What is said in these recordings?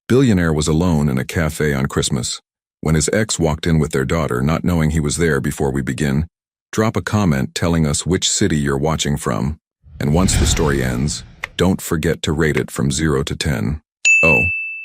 Billionaire was alone in a cafe on Christmas. When his ex walked in with their daughter, not knowing he was there before we begin, drop a comment telling us which city you're watching from. And once the story ends, don't forget to rate it from 0 to 10. Oh,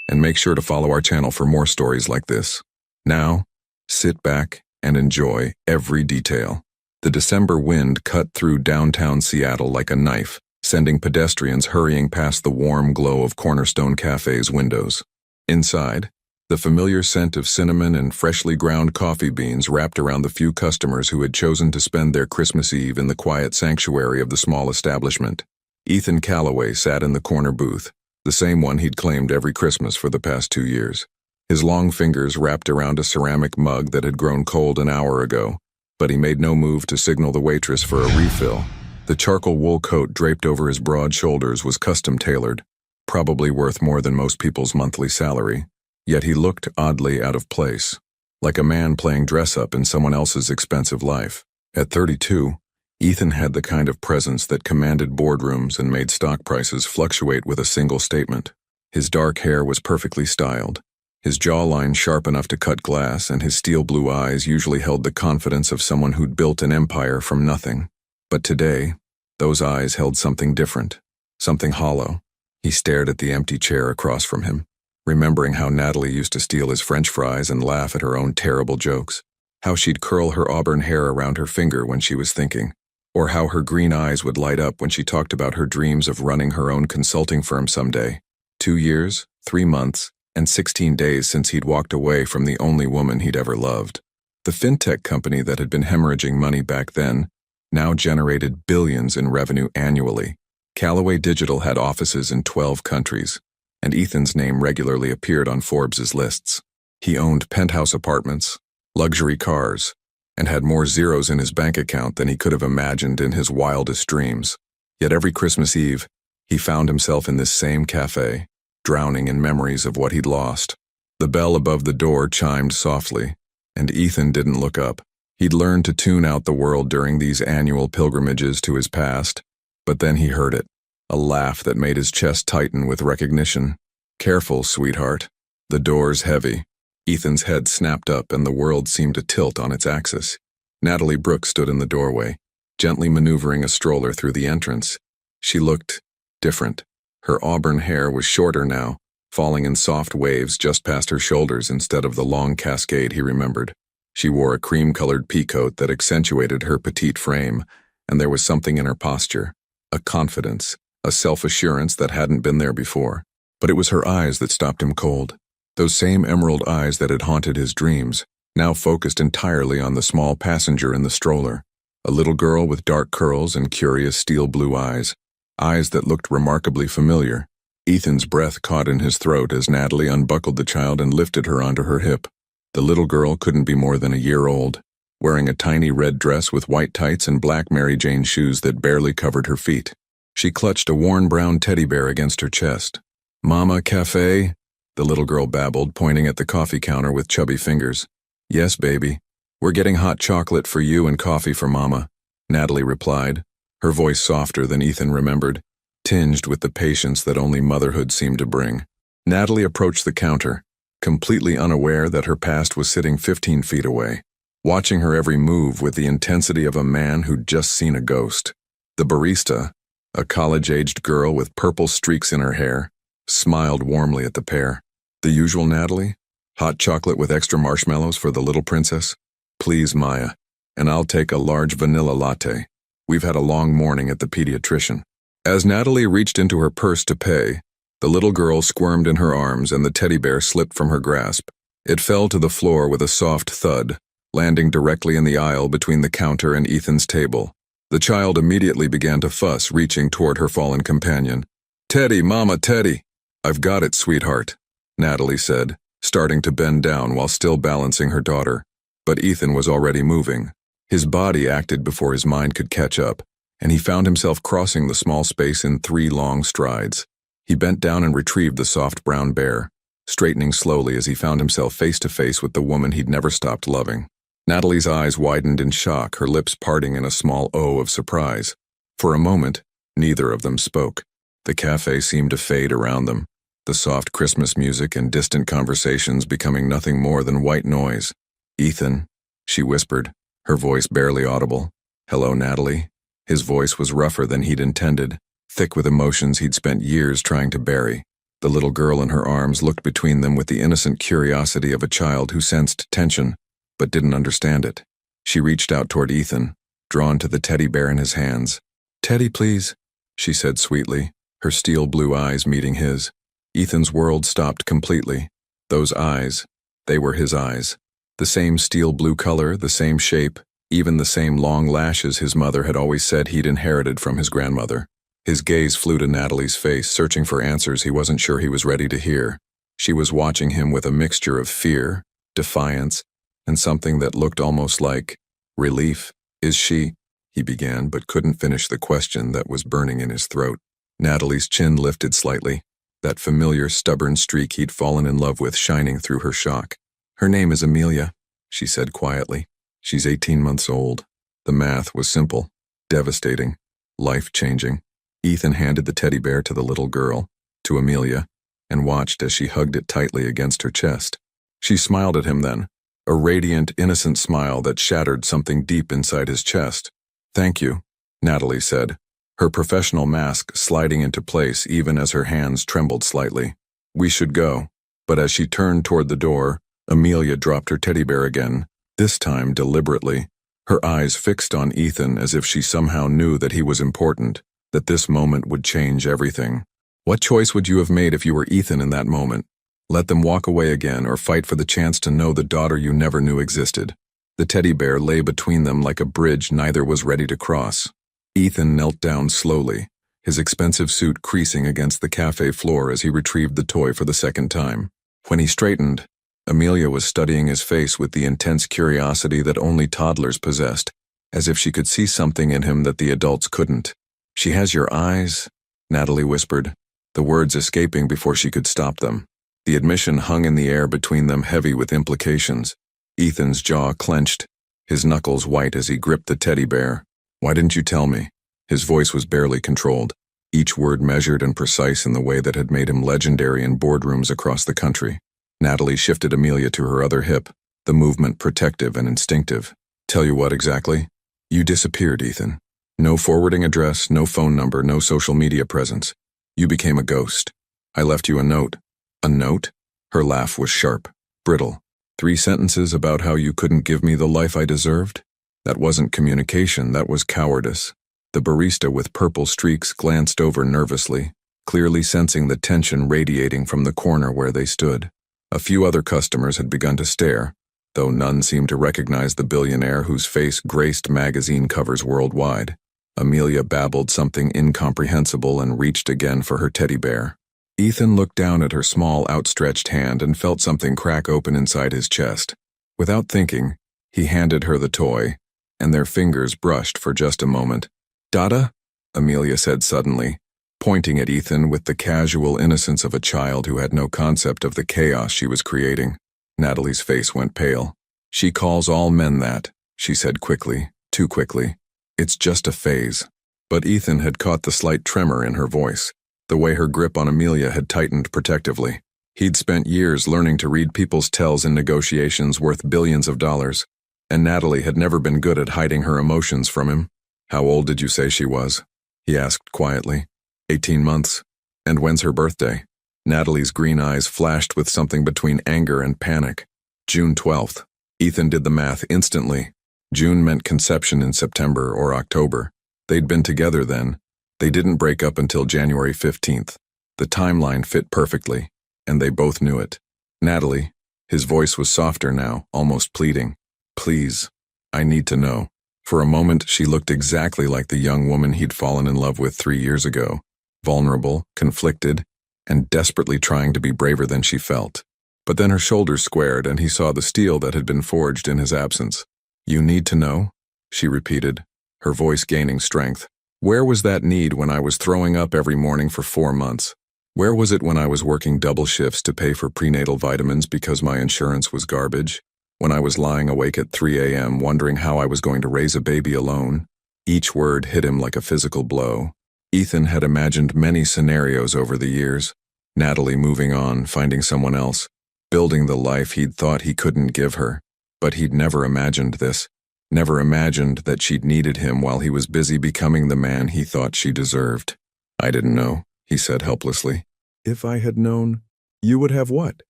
and make sure to follow our channel for more stories like this. Now, sit back and enjoy every detail. The December wind cut through downtown Seattle like a knife, sending pedestrians hurrying past the warm glow of Cornerstone Cafe's windows. Inside, the familiar scent of cinnamon and freshly ground coffee beans wrapped around the few customers who had chosen to spend their Christmas Eve in the quiet sanctuary of the small establishment. Ethan Calloway sat in the corner booth, the same one he'd claimed every Christmas for the past 2 years. His long fingers wrapped around a ceramic mug that had grown cold an hour ago, but he made no move to signal the waitress for a refill. The charcoal wool coat draped over his broad shoulders was custom-tailored, probably worth more than most people's monthly salary, yet he looked oddly out of place, like a man playing dress-up in someone else's expensive life. At 32, Ethan had the kind of presence that commanded boardrooms and made stock prices fluctuate with a single statement. His dark hair was perfectly styled, his jawline sharp enough to cut glass, and his steel blue eyes usually held the confidence of someone who'd built an empire from nothing. But today, those eyes held something different, something hollow. He stared at the empty chair across from him, remembering how Natalie used to steal his French fries and laugh at her own terrible jokes, how she'd curl her auburn hair around her finger when she was thinking, or how her green eyes would light up when she talked about her dreams of running her own consulting firm someday. 2 years, 3 months, and 16 days since he'd walked away from the only woman he'd ever loved. The fintech company that had been hemorrhaging money back then now generated billions in revenue annually. Callaway Digital had offices in 12 countries, and Ethan's name regularly appeared on Forbes's lists. He owned penthouse apartments, luxury cars, and had more zeros in his bank account than he could have imagined in his wildest dreams. Yet every Christmas Eve, he found himself in this same cafe, drowning in memories of what he'd lost. The bell above the door chimed softly, and Ethan didn't look up. He'd learned to tune out the world during these annual pilgrimages to his past, but then he heard it, a laugh that made his chest tighten with recognition. "Careful, sweetheart. The door's heavy." Ethan's head snapped up and the world seemed to tilt on its axis. Natalie Brooks stood in the doorway, gently maneuvering a stroller through the entrance. She looked different. Her auburn hair was shorter now, falling in soft waves just past her shoulders instead of the long cascade he remembered. She wore a cream-colored peacoat that accentuated her petite frame, and there was something in her posture, a confidence, a self-assurance that hadn't been there before. But it was her eyes that stopped him cold. Those same emerald eyes that had haunted his dreams, now focused entirely on the small passenger in the stroller, a little girl with dark curls and curious steel blue eyes that looked remarkably familiar. Ethan's breath caught in his throat as Natalie unbuckled the child and lifted her onto her hip. The little girl couldn't be more than a year old, wearing a tiny red dress with white tights and black Mary Jane shoes that barely covered her feet. She clutched a worn brown teddy bear against her chest. "Mama, cafe?" the little girl babbled, pointing at the coffee counter with chubby fingers. "Yes, baby. We're getting hot chocolate for you and coffee for Mama," Natalie replied, her voice softer than Ethan remembered, tinged with the patience that only motherhood seemed to bring. Natalie approached the counter, completely unaware that her past was sitting 15 feet away, watching her every move with the intensity of a man who'd just seen a ghost. The barista, a college-aged girl with purple streaks in her hair, smiled warmly at the pair. "The usual, Natalie? Hot chocolate with extra marshmallows for the little princess? Please, Maya. And I'll take a large vanilla latte. We've had a long morning at the pediatrician." As Natalie reached into her purse to pay, the little girl squirmed in her arms and the teddy bear slipped from her grasp. It fell to the floor with a soft thud, landing directly in the aisle between the counter and Ethan's table. The child immediately began to fuss, reaching toward her fallen companion. "Teddy, Mama, Teddy." "I've got it, sweetheart," Natalie said, starting to bend down while still balancing her daughter. But Ethan was already moving. His body acted before his mind could catch up, and he found himself crossing the small space in 3 long strides. He bent down and retrieved the soft brown bear, straightening slowly as he found himself face to face with the woman he'd never stopped loving. Natalie's eyes widened in shock, her lips parting in a small O of surprise. For a moment, neither of them spoke. The cafe seemed to fade around them. the soft Christmas music and distant conversations becoming nothing more than white noise. "Ethan," she whispered, her voice barely audible. "Hello, Natalie." His voice was rougher than he'd intended, thick with emotions he'd spent years trying to bury. The little girl in her arms looked between them with the innocent curiosity of a child who sensed tension, but didn't understand it. She reached out toward Ethan, drawn to the teddy bear in his hands. "Teddy, please," she said sweetly, her steel blue eyes meeting his. Ethan's world stopped completely. Those eyes, they were his eyes. The same steel blue color, the same shape, even the same long lashes his mother had always said he'd inherited from his grandmother. His gaze flew to Natalie's face, searching for answers he wasn't sure he was ready to hear. She was watching him with a mixture of fear, defiance, and something that looked almost like relief. "Is she?" he began, but couldn't finish the question that was burning in his throat. Natalie's chin lifted slightly, that familiar stubborn streak he'd fallen in love with shining through her shock. "Her name is Amelia," she said quietly. "She's 18 months old." The math was simple, devastating, life-changing. Ethan handed the teddy bear to the little girl, to Amelia, and watched as she hugged it tightly against her chest. She smiled at him then, a radiant, innocent smile that shattered something deep inside his chest. "Thank you," Natalie said, her professional mask sliding into place even as her hands trembled slightly. "We should go." But as she turned toward the door, Amelia dropped her teddy bear again, this time deliberately, her eyes fixed on Ethan as if she somehow knew that he was important, that this moment would change everything. What choice would you have made if you were Ethan in that moment? Let them walk away again or fight for the chance to know the daughter you never knew existed? The teddy bear lay between them like a bridge neither was ready to cross. Ethan knelt down slowly, his expensive suit creasing against the cafe floor as he retrieved the toy for the second time. When he straightened, Amelia was studying his face with the intense curiosity that only toddlers possessed, as if she could see something in him that the adults couldn't. "She has your eyes," Natalie whispered, the words escaping before she could stop them. The admission hung in the air between them, heavy with implications. Ethan's jaw clenched, his knuckles white as he gripped the teddy bear. "Why didn't you tell me?" His voice was barely controlled, each word measured and precise in the way that had made him legendary in boardrooms across the country. Natalie shifted Amelia to her other hip, the movement protective and instinctive. "Tell you what exactly? You disappeared, Ethan. No forwarding address, no phone number, no social media presence. You became a ghost. I left you a note." "A note?" Her laugh was sharp, brittle. 3 sentences about how you couldn't give me the life I deserved? That wasn't communication, that was cowardice. The barista with purple streaks glanced over nervously, clearly sensing the tension radiating from the corner where they stood. A few other customers had begun to stare, though none seemed to recognize the billionaire whose face graced magazine covers worldwide. Amelia babbled something incomprehensible and reached again for her teddy bear. Ethan looked down at her small outstretched hand and felt something crack open inside his chest. Without thinking, he handed her the toy, and their fingers brushed for just a moment. "Dada?" Amelia said suddenly, pointing at Ethan with the casual innocence of a child who had no concept of the chaos she was creating. Natalie's face went pale. "She calls all men that," she said quickly, too quickly. "It's just a phase." But Ethan had caught the slight tremor in her voice, the way her grip on Amelia had tightened protectively. He'd spent years learning to read people's tells in negotiations worth billions of dollars, and Natalie had never been good at hiding her emotions from him. "How old did you say she was?" he asked quietly. 18 months. "And when's her birthday?" Natalie's green eyes flashed with something between anger and panic. "June 12th. Ethan did the math instantly. June meant conception in September or October. They'd been together then. They didn't break up until January 15th. The timeline fit perfectly, and they both knew it. "Natalie," his voice was softer now, almost pleading. "Please, I need to know." For a moment, she looked exactly like the young woman he'd fallen in love with 3 years ago, vulnerable, conflicted, and desperately trying to be braver than she felt. But then her shoulders squared and he saw the steel that had been forged in his absence. "You need to know?" she repeated, her voice gaining strength. "Where was that need when I was throwing up every morning for 4 months? Where was it when I was working double shifts to pay for prenatal vitamins because my insurance was garbage? When I was lying awake at 3 a.m. wondering how I was going to raise a baby alone?" Each word hit him like a physical blow. Ethan had imagined many scenarios over the years, Natalie moving on, finding someone else, building the life he'd thought he couldn't give her. But he'd never imagined this. Never imagined that she'd needed him while he was busy becoming the man he thought she deserved. I didn't know, he said helplessly. If I had known, you would have what?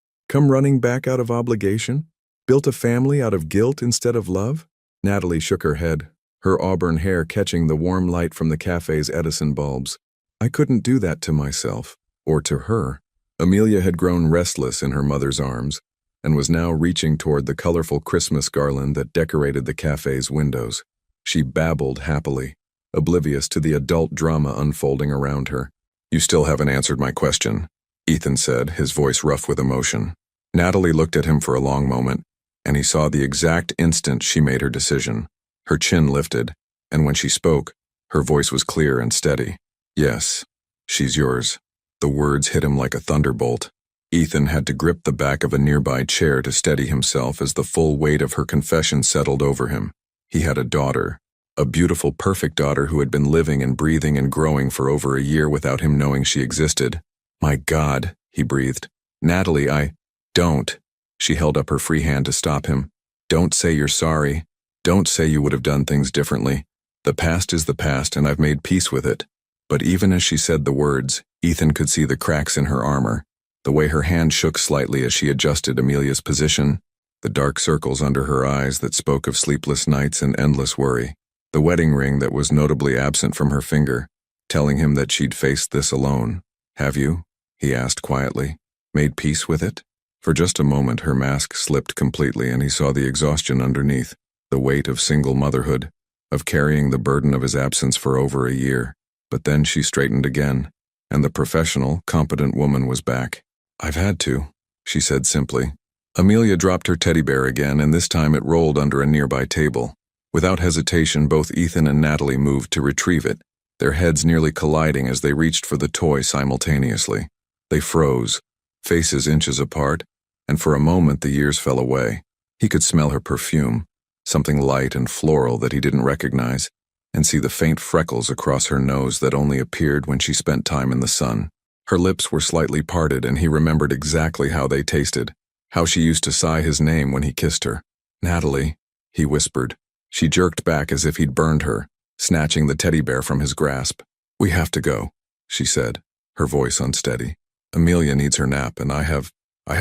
Come running back out of obligation? Built a family out of guilt instead of love? Natalie shook her head, her auburn hair catching the warm light from the cafe's Edison bulbs. I couldn't do that to myself, or to her. Amelia had grown restless in her mother's arms, and was now reaching toward the colorful Christmas garland that decorated the cafe's windows. She babbled happily, oblivious to the adult drama unfolding around her. You still haven't answered my question, Ethan said, his voice rough with emotion. Natalie looked at him for a long moment, and he saw the exact instant she made her decision. Her chin lifted, and when she spoke, her voice was clear and steady. Yes, she's yours. The words hit him like a thunderbolt. Ethan had to grip the back of a nearby chair to steady himself as the full weight of her confession settled over him. He had a daughter, a beautiful, perfect daughter who had been living and breathing and growing for over a year without him knowing she existed. My God, he breathed. Natalie, don't. She held up her free hand to stop him. Don't say you're sorry. Don't say you would have done things differently. The past is the past, and I've made peace with it. But even as she said the words, Ethan could see the cracks in her armor, the way her hand shook slightly as she adjusted Amelia's position, the dark circles under her eyes that spoke of sleepless nights and endless worry, the wedding ring that was notably absent from her finger, telling him that she'd faced this alone. Have you? He asked quietly. Made peace with it? For just a moment her mask slipped completely and he saw the exhaustion underneath, the weight of single motherhood, of carrying the burden of his absence for over a year. But then she straightened again, and the professional, competent woman was back. I've had to, she said simply. Amelia dropped her teddy bear again, and this time it rolled under a nearby table. Without hesitation, both Ethan and Natalie moved to retrieve it, their heads nearly colliding as they reached for the toy simultaneously. They froze, faces inches apart, and for a moment the years fell away. He could smell her perfume, something light and floral that he didn't recognize, and see the faint freckles across her nose that only appeared when she spent time in the sun. Her lips were slightly parted, and he remembered exactly how they tasted, how she used to sigh his name when he kissed her. Natalie, he whispered. She jerked back as if he'd burned her, snatching the teddy bear from his grasp. We have to go, she said, her voice unsteady. Amelia needs her nap, and I have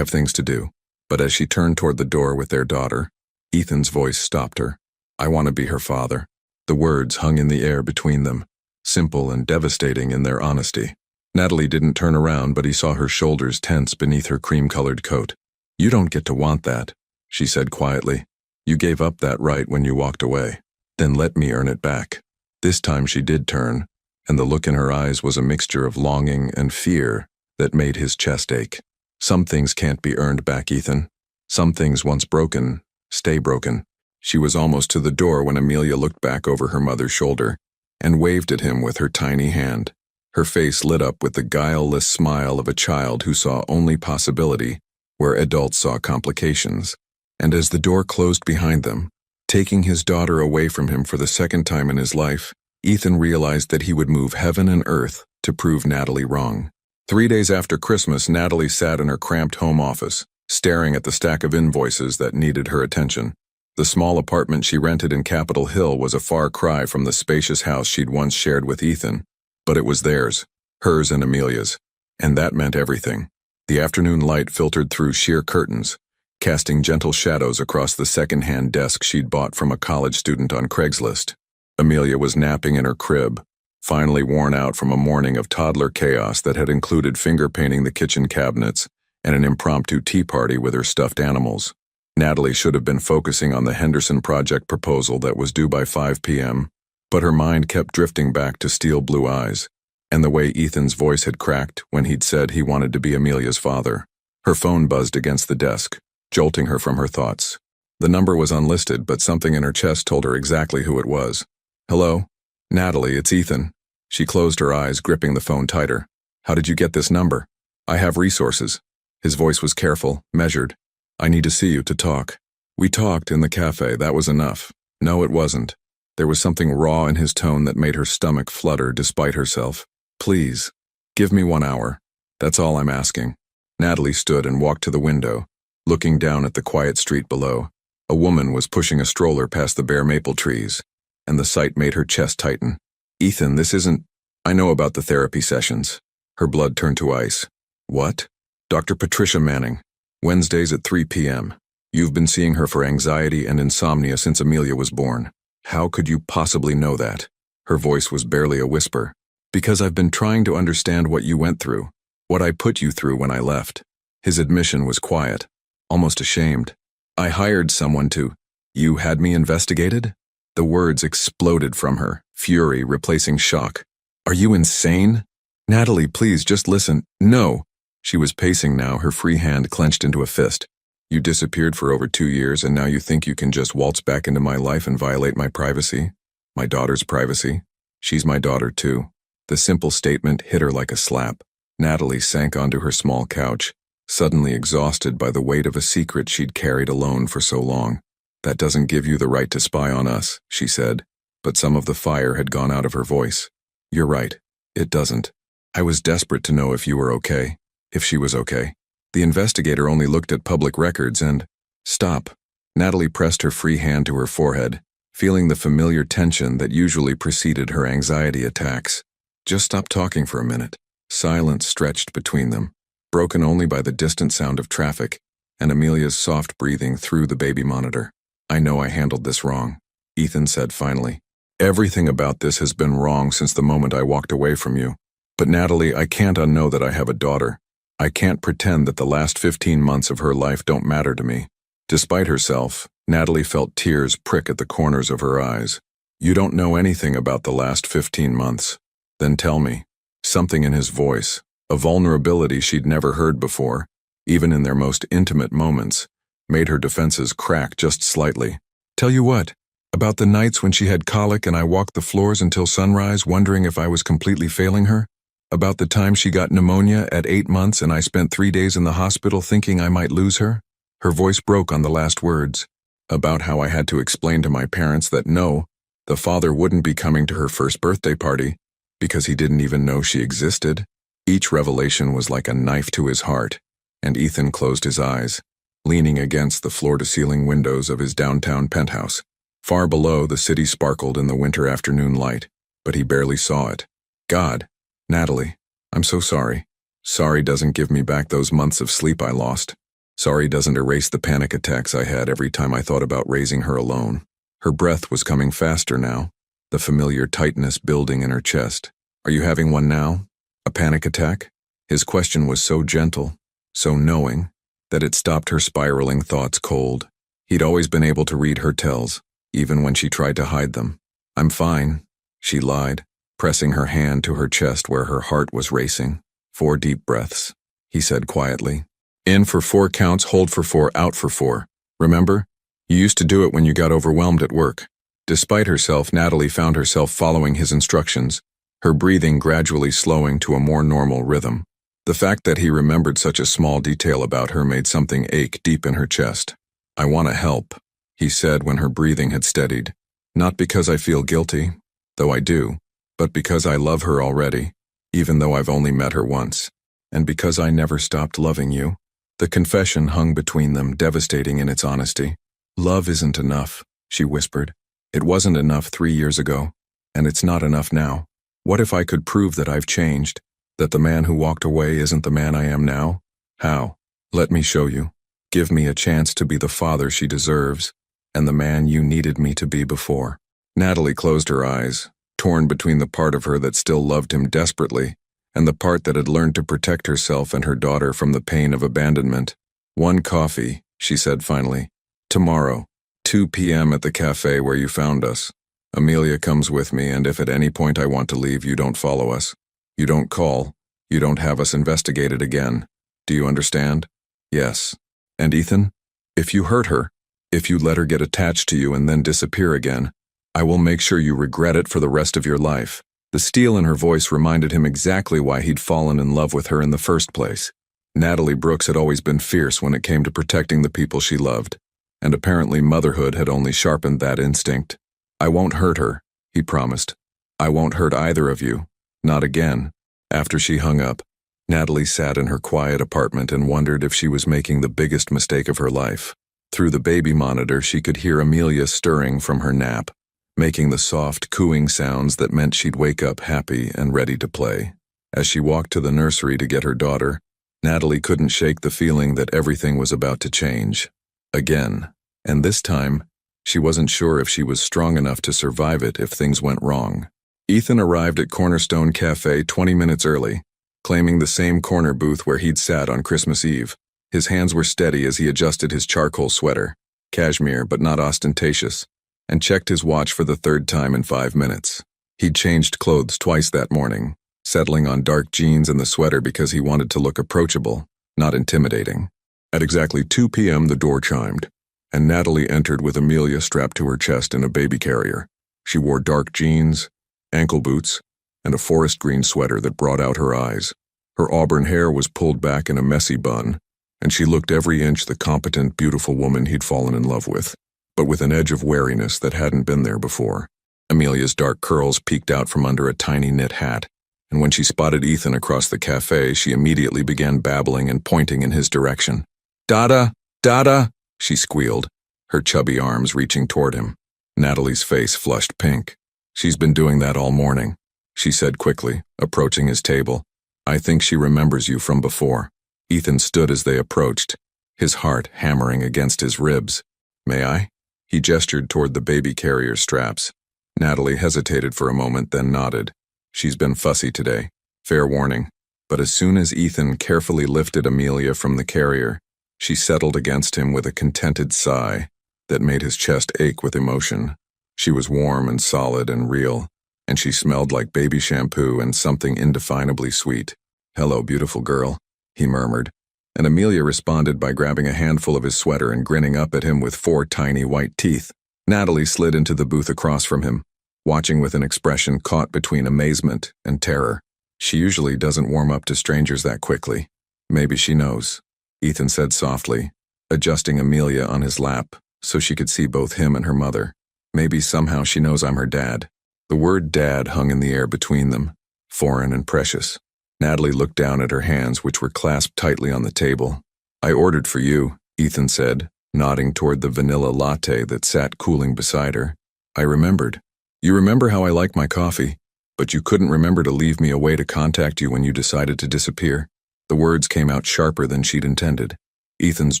things to do. But as she turned toward the door with their daughter, Ethan's voice stopped her. I want to be her father. The words hung in the air between them, simple and devastating in their honesty. Natalie didn't turn around, but he saw her shoulders tense beneath her cream-colored coat. You don't get to want that, she said quietly. You gave up that right when you walked away. Then let me earn it back. This time she did turn, and the look in her eyes was a mixture of longing and fear that made his chest ache. Some things can't be earned back, Ethan. Some things once broken, stay broken. She was almost to the door when Amelia looked back over her mother's shoulder and waved at him with her tiny hand. Her face lit up with the guileless smile of a child who saw only possibility where adults saw complications. And as the door closed behind them, taking his daughter away from him for the second time in his life, Ethan realized that he would move heaven and earth to prove Natalie wrong. 3 days after Christmas, Natalie sat in her cramped home office, staring at the stack of invoices that needed her attention. The small apartment she rented in Capitol Hill was a far cry from the spacious house she'd once shared with Ethan, but it was theirs, hers and Amelia's, and that meant everything. The afternoon light filtered through sheer curtains, casting gentle shadows across the second-hand desk she'd bought from a college student on Craigslist. Amelia was napping in her crib, finally worn out from a morning of toddler chaos that had included finger-painting the kitchen cabinets and an impromptu tea party with her stuffed animals. Natalie should have been focusing on the Henderson project proposal that was due by 5 p.m., but her mind kept drifting back to steel blue eyes, and the way Ethan's voice had cracked when he'd said he wanted to be Amelia's father. Her phone buzzed against the desk, jolting her from her thoughts. The number was unlisted, but something in her chest told her exactly who it was. Hello? Natalie, it's Ethan. She closed her eyes, gripping the phone tighter. How did you get this number? I have resources. His voice was careful, measured. I need to see you to talk. We talked in the cafe, that was enough. No, it wasn't. There was something raw in his tone that made her stomach flutter despite herself. Please, give me 1 hour. That's all I'm asking. Natalie stood and walked to the window, looking down at the quiet street below. A woman was pushing a stroller past the bare maple trees, and the sight made her chest tighten. Ethan, this isn't... I know about the therapy sessions. Her blood turned to ice. What? Dr. Patricia Manning. Wednesdays at 3 p.m. You've been seeing her for anxiety and insomnia since Amelia was born. How could you possibly know that? Her voice was barely a whisper. Because I've been trying to understand what you went through, what I put you through when I left. His admission was quiet, almost ashamed. I hired someone to... You had me investigated? The words exploded from her, fury replacing shock. Are you insane? Natalie, please just listen. No. She was pacing now, her free hand clenched into a fist. You disappeared for over 2 years and now you think you can just waltz back into my life and violate my privacy? My daughter's privacy? She's my daughter too. The simple statement hit her like a slap. Natalie sank onto her small couch, suddenly exhausted by the weight of a secret she'd carried alone for so long. That doesn't give you the right to spy on us, she said, but some of the fire had gone out of her voice. You're right, it doesn't. I was desperate to know if you were okay, if she was okay. The investigator only looked at public records and... Stop. Natalie pressed her free hand to her forehead, feeling the familiar tension that usually preceded her anxiety attacks. Just stop talking for a minute. Silence stretched between them, broken only by the distant sound of traffic and Amelia's soft breathing through the baby monitor. I know I handled this wrong, Ethan said finally. Everything about this has been wrong since the moment I walked away from you. But Natalie, I can't unknow that I have a daughter. I can't pretend that the last 15 months of her life don't matter to me. Despite herself, Natalie felt tears prick at the corners of her eyes. You don't know anything about the last 15 months. Then tell me. Something in his voice, a vulnerability she'd never heard before, even in their most intimate moments, made her defenses crack just slightly. Tell you what, about the nights when she had colic and I walked the floors until sunrise wondering if I was completely failing her? About the time she got pneumonia at 8 months and I spent 3 days in the hospital thinking I might lose her? Her voice broke on the last words. About how I had to explain to my parents that no, the father wouldn't be coming to her first birthday party because he didn't even know she existed. Each revelation was like a knife to his heart, and Ethan closed his eyes, leaning against the floor-to-ceiling windows of his downtown penthouse. Far below, the city sparkled in the winter afternoon light, but he barely saw it. God, Natalie, I'm so sorry. Sorry doesn't give me back those months of sleep I lost. Sorry doesn't erase the panic attacks I had every time I thought about raising her alone. Her breath was coming faster now, the familiar tightness building in her chest. Are you having one now? A panic attack? His question was so gentle, so knowing, that it stopped her spiraling thoughts cold. He'd always been able to read her tells, even when she tried to hide them. I'm fine, she lied, pressing her hand to her chest where her heart was racing. 4 deep breaths, he said quietly. In for 4 counts, hold for 4, out for 4. Remember? You used to do it when you got overwhelmed at work. Despite herself, Natalie found herself following his instructions, her breathing gradually slowing to a more normal rhythm. The fact that he remembered such a small detail about her made something ache deep in her chest. I want to help, he said when her breathing had steadied. Not because I feel guilty, though I do, but because I love her already, even though I've only met her once, and because I never stopped loving you. The confession hung between them, devastating in its honesty. Love isn't enough, she whispered. It wasn't enough 3 years ago, and it's not enough now. What if I could prove that I've changed, that the man who walked away isn't the man I am now? How? Let me show you. Give me a chance to be the father she deserves, and the man you needed me to be before. Natalie closed her eyes, torn between the part of her that still loved him desperately, and the part that had learned to protect herself and her daughter from the pain of abandonment. 1 coffee, she said finally. Tomorrow, 2 p.m. at the cafe where you found us. Amelia comes with me, and if at any point I want to leave, you don't follow us. You don't call. You don't have us investigated again. Do you understand? Yes. And Ethan? If you hurt her, if you let her get attached to you and then disappear again, I will make sure you regret it for the rest of your life. The steel in her voice reminded him exactly why he'd fallen in love with her in the first place. Natalie Brooks had always been fierce when it came to protecting the people she loved, and apparently motherhood had only sharpened that instinct. I won't hurt her, he promised. I won't hurt either of you. Not again. After she hung up, Natalie sat in her quiet apartment and wondered if she was making the biggest mistake of her life. Through the baby monitor, she could hear Amelia stirring from her nap, making the soft, cooing sounds that meant she'd wake up happy and ready to play. As she walked to the nursery to get her daughter, Natalie couldn't shake the feeling that everything was about to change. Again. And this time, she wasn't sure if she was strong enough to survive it if things went wrong. Ethan arrived at Cornerstone Cafe 20 minutes early, claiming the same corner booth where he'd sat on Christmas Eve. His hands were steady as he adjusted his charcoal sweater, cashmere but not ostentatious, and checked his watch for the third time in 5 minutes. He'd changed clothes twice that morning, settling on dark jeans and the sweater because he wanted to look approachable, not intimidating. At exactly 2 p.m. the door chimed, and Natalie entered with Amelia strapped to her chest in a baby carrier. She wore dark jeans, ankle boots, and a forest green sweater that brought out her eyes. Her auburn hair was pulled back in a messy bun, and she looked every inch the competent, beautiful woman he'd fallen in love with, but with an edge of wariness that hadn't been there before. Amelia's dark curls peeked out from under a tiny knit hat, and when she spotted Ethan across the cafe, she immediately began babbling and pointing in his direction. "Dada! Dada!" she squealed, her chubby arms reaching toward him. Natalie's face flushed pink. "She's been doing that all morning," she said quickly, approaching his table. "I think she remembers you from before." Ethan stood as they approached, his heart hammering against his ribs. "May I?" He gestured toward the baby carrier straps. Natalie hesitated for a moment, then nodded. "She's been fussy today. Fair warning." But as soon as Ethan carefully lifted Amelia from the carrier, she settled against him with a contented sigh that made his chest ache with emotion. She was warm and solid and real, and she smelled like baby shampoo and something indefinably sweet. "Hello, beautiful girl," he murmured, and Amelia responded by grabbing a handful of his sweater and grinning up at him with 4 tiny white teeth. Natalie slid into the booth across from him, watching with an expression caught between amazement and terror. She usually doesn't warm up to strangers that quickly. "Maybe she knows," Ethan said softly, adjusting Amelia on his lap so she could see both him and her mother. "Maybe somehow she knows I'm her dad." The word dad hung in the air between them, foreign and precious. Natalie looked down at her hands, which were clasped tightly on the table. "I ordered for you," Ethan said, nodding toward the vanilla latte that sat cooling beside her. "I remembered. You remember how I like my coffee, but you couldn't remember to leave me a way to contact you when you decided to disappear." The words came out sharper than she'd intended. Ethan's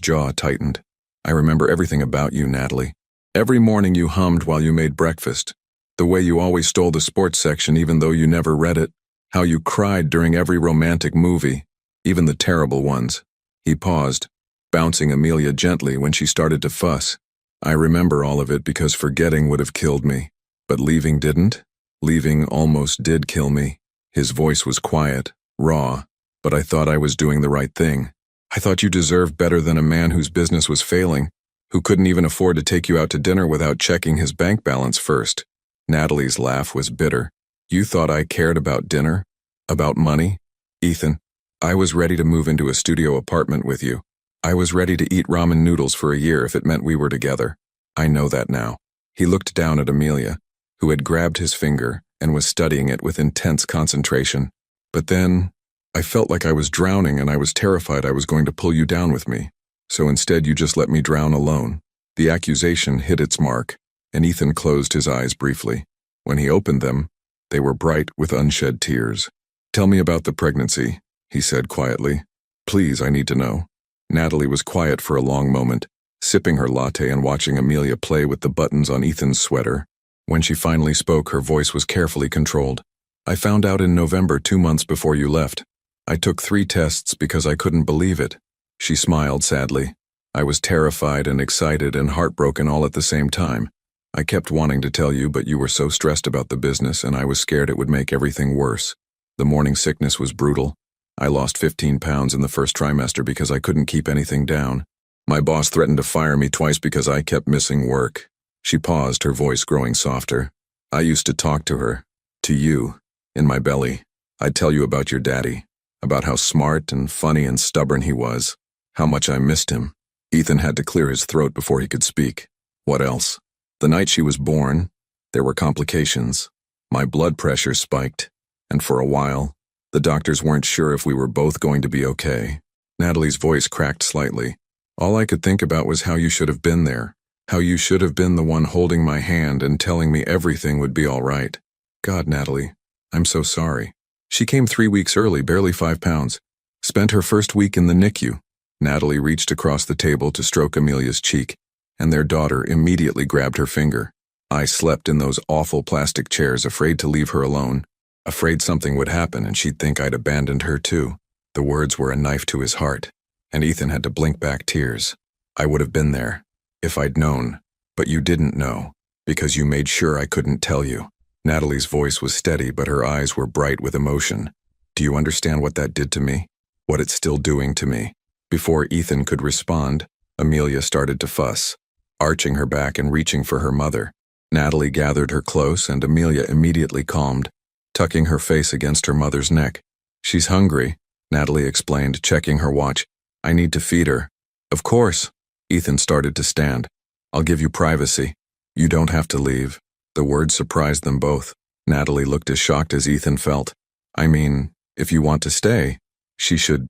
jaw tightened. "I remember everything about you, Natalie. Every morning you hummed while you made breakfast. The way you always stole the sports section even though you never read it. How you cried during every romantic movie, even the terrible ones." He paused, bouncing Amelia gently when she started to fuss. "I remember all of it because forgetting would have killed me. But leaving didn't. Leaving almost did kill me." His voice was quiet, raw, but I thought I was doing the right thing. I thought you deserved better than a man whose business was failing, who couldn't even afford to take you out to dinner without checking his bank balance first. Natalie's laugh was bitter. "You thought I cared about dinner? About money? Ethan, I was ready to move into a studio apartment with you. I was ready to eat ramen noodles for a year if it meant we were together. I know that now." He looked down at Amelia, who had grabbed his finger and was studying it with intense concentration. "But then, I felt like I was drowning and I was terrified I was going to pull you down with me. So instead you just let me drown alone." The accusation hit its mark, and Ethan closed his eyes briefly. When he opened them, they were bright with unshed tears. "Tell me about the pregnancy," he said quietly. "Please, I need to know." Natalie was quiet for a long moment, sipping her latte and watching Amelia play with the buttons on Ethan's sweater. When she finally spoke, her voice was carefully controlled. "I found out in November, 2 months before you left. I took 3 tests because I couldn't believe it." She smiled sadly. "I was terrified and excited and heartbroken all at the same time. I kept wanting to tell you, but you were so stressed about the business and I was scared it would make everything worse. The morning sickness was brutal. I lost 15 pounds in the first trimester because I couldn't keep anything down. My boss threatened to fire me twice because I kept missing work." She paused, her voice growing softer. "I used to talk to her, to you, in my belly. I'd tell you about your daddy, about how smart and funny and stubborn he was, how much I missed him." Ethan had to clear his throat before he could speak. "What else?" "The night she was born, there were complications. My blood pressure spiked, and for a while, The doctors weren't sure if we were both going to be okay. Natalie's voice cracked slightly. All I could think about was how you should have been there. How you should have been the one holding my hand and telling me everything would be all right. God, Natalie, I'm so sorry. She came 3 weeks early, barely 5 pounds. Spent her first week in the NICU. Natalie reached across the table to stroke Amelia's cheek, and their daughter immediately grabbed her finger. I slept in those awful plastic chairs, afraid to leave her alone. Afraid something would happen and she'd think I'd abandoned her too. The words were a knife to his heart, and Ethan had to blink back tears. I would have been there, if I'd known, but you didn't know, because you made sure I couldn't tell you. Natalie's voice was steady, but her eyes were bright with emotion. Do you understand what that did to me? What it's still doing to me? Before Ethan could respond, Amelia started to fuss, arching her back and reaching for her mother. Natalie gathered her close, and Amelia immediately calmed, tucking her face against her mother's neck. She's hungry, Natalie explained, checking her watch. I need to feed her. Of course. Ethan started to stand. I'll give you privacy. You don't have to leave. The words surprised them both. Natalie looked as shocked as Ethan felt. I mean, if you want to stay, she should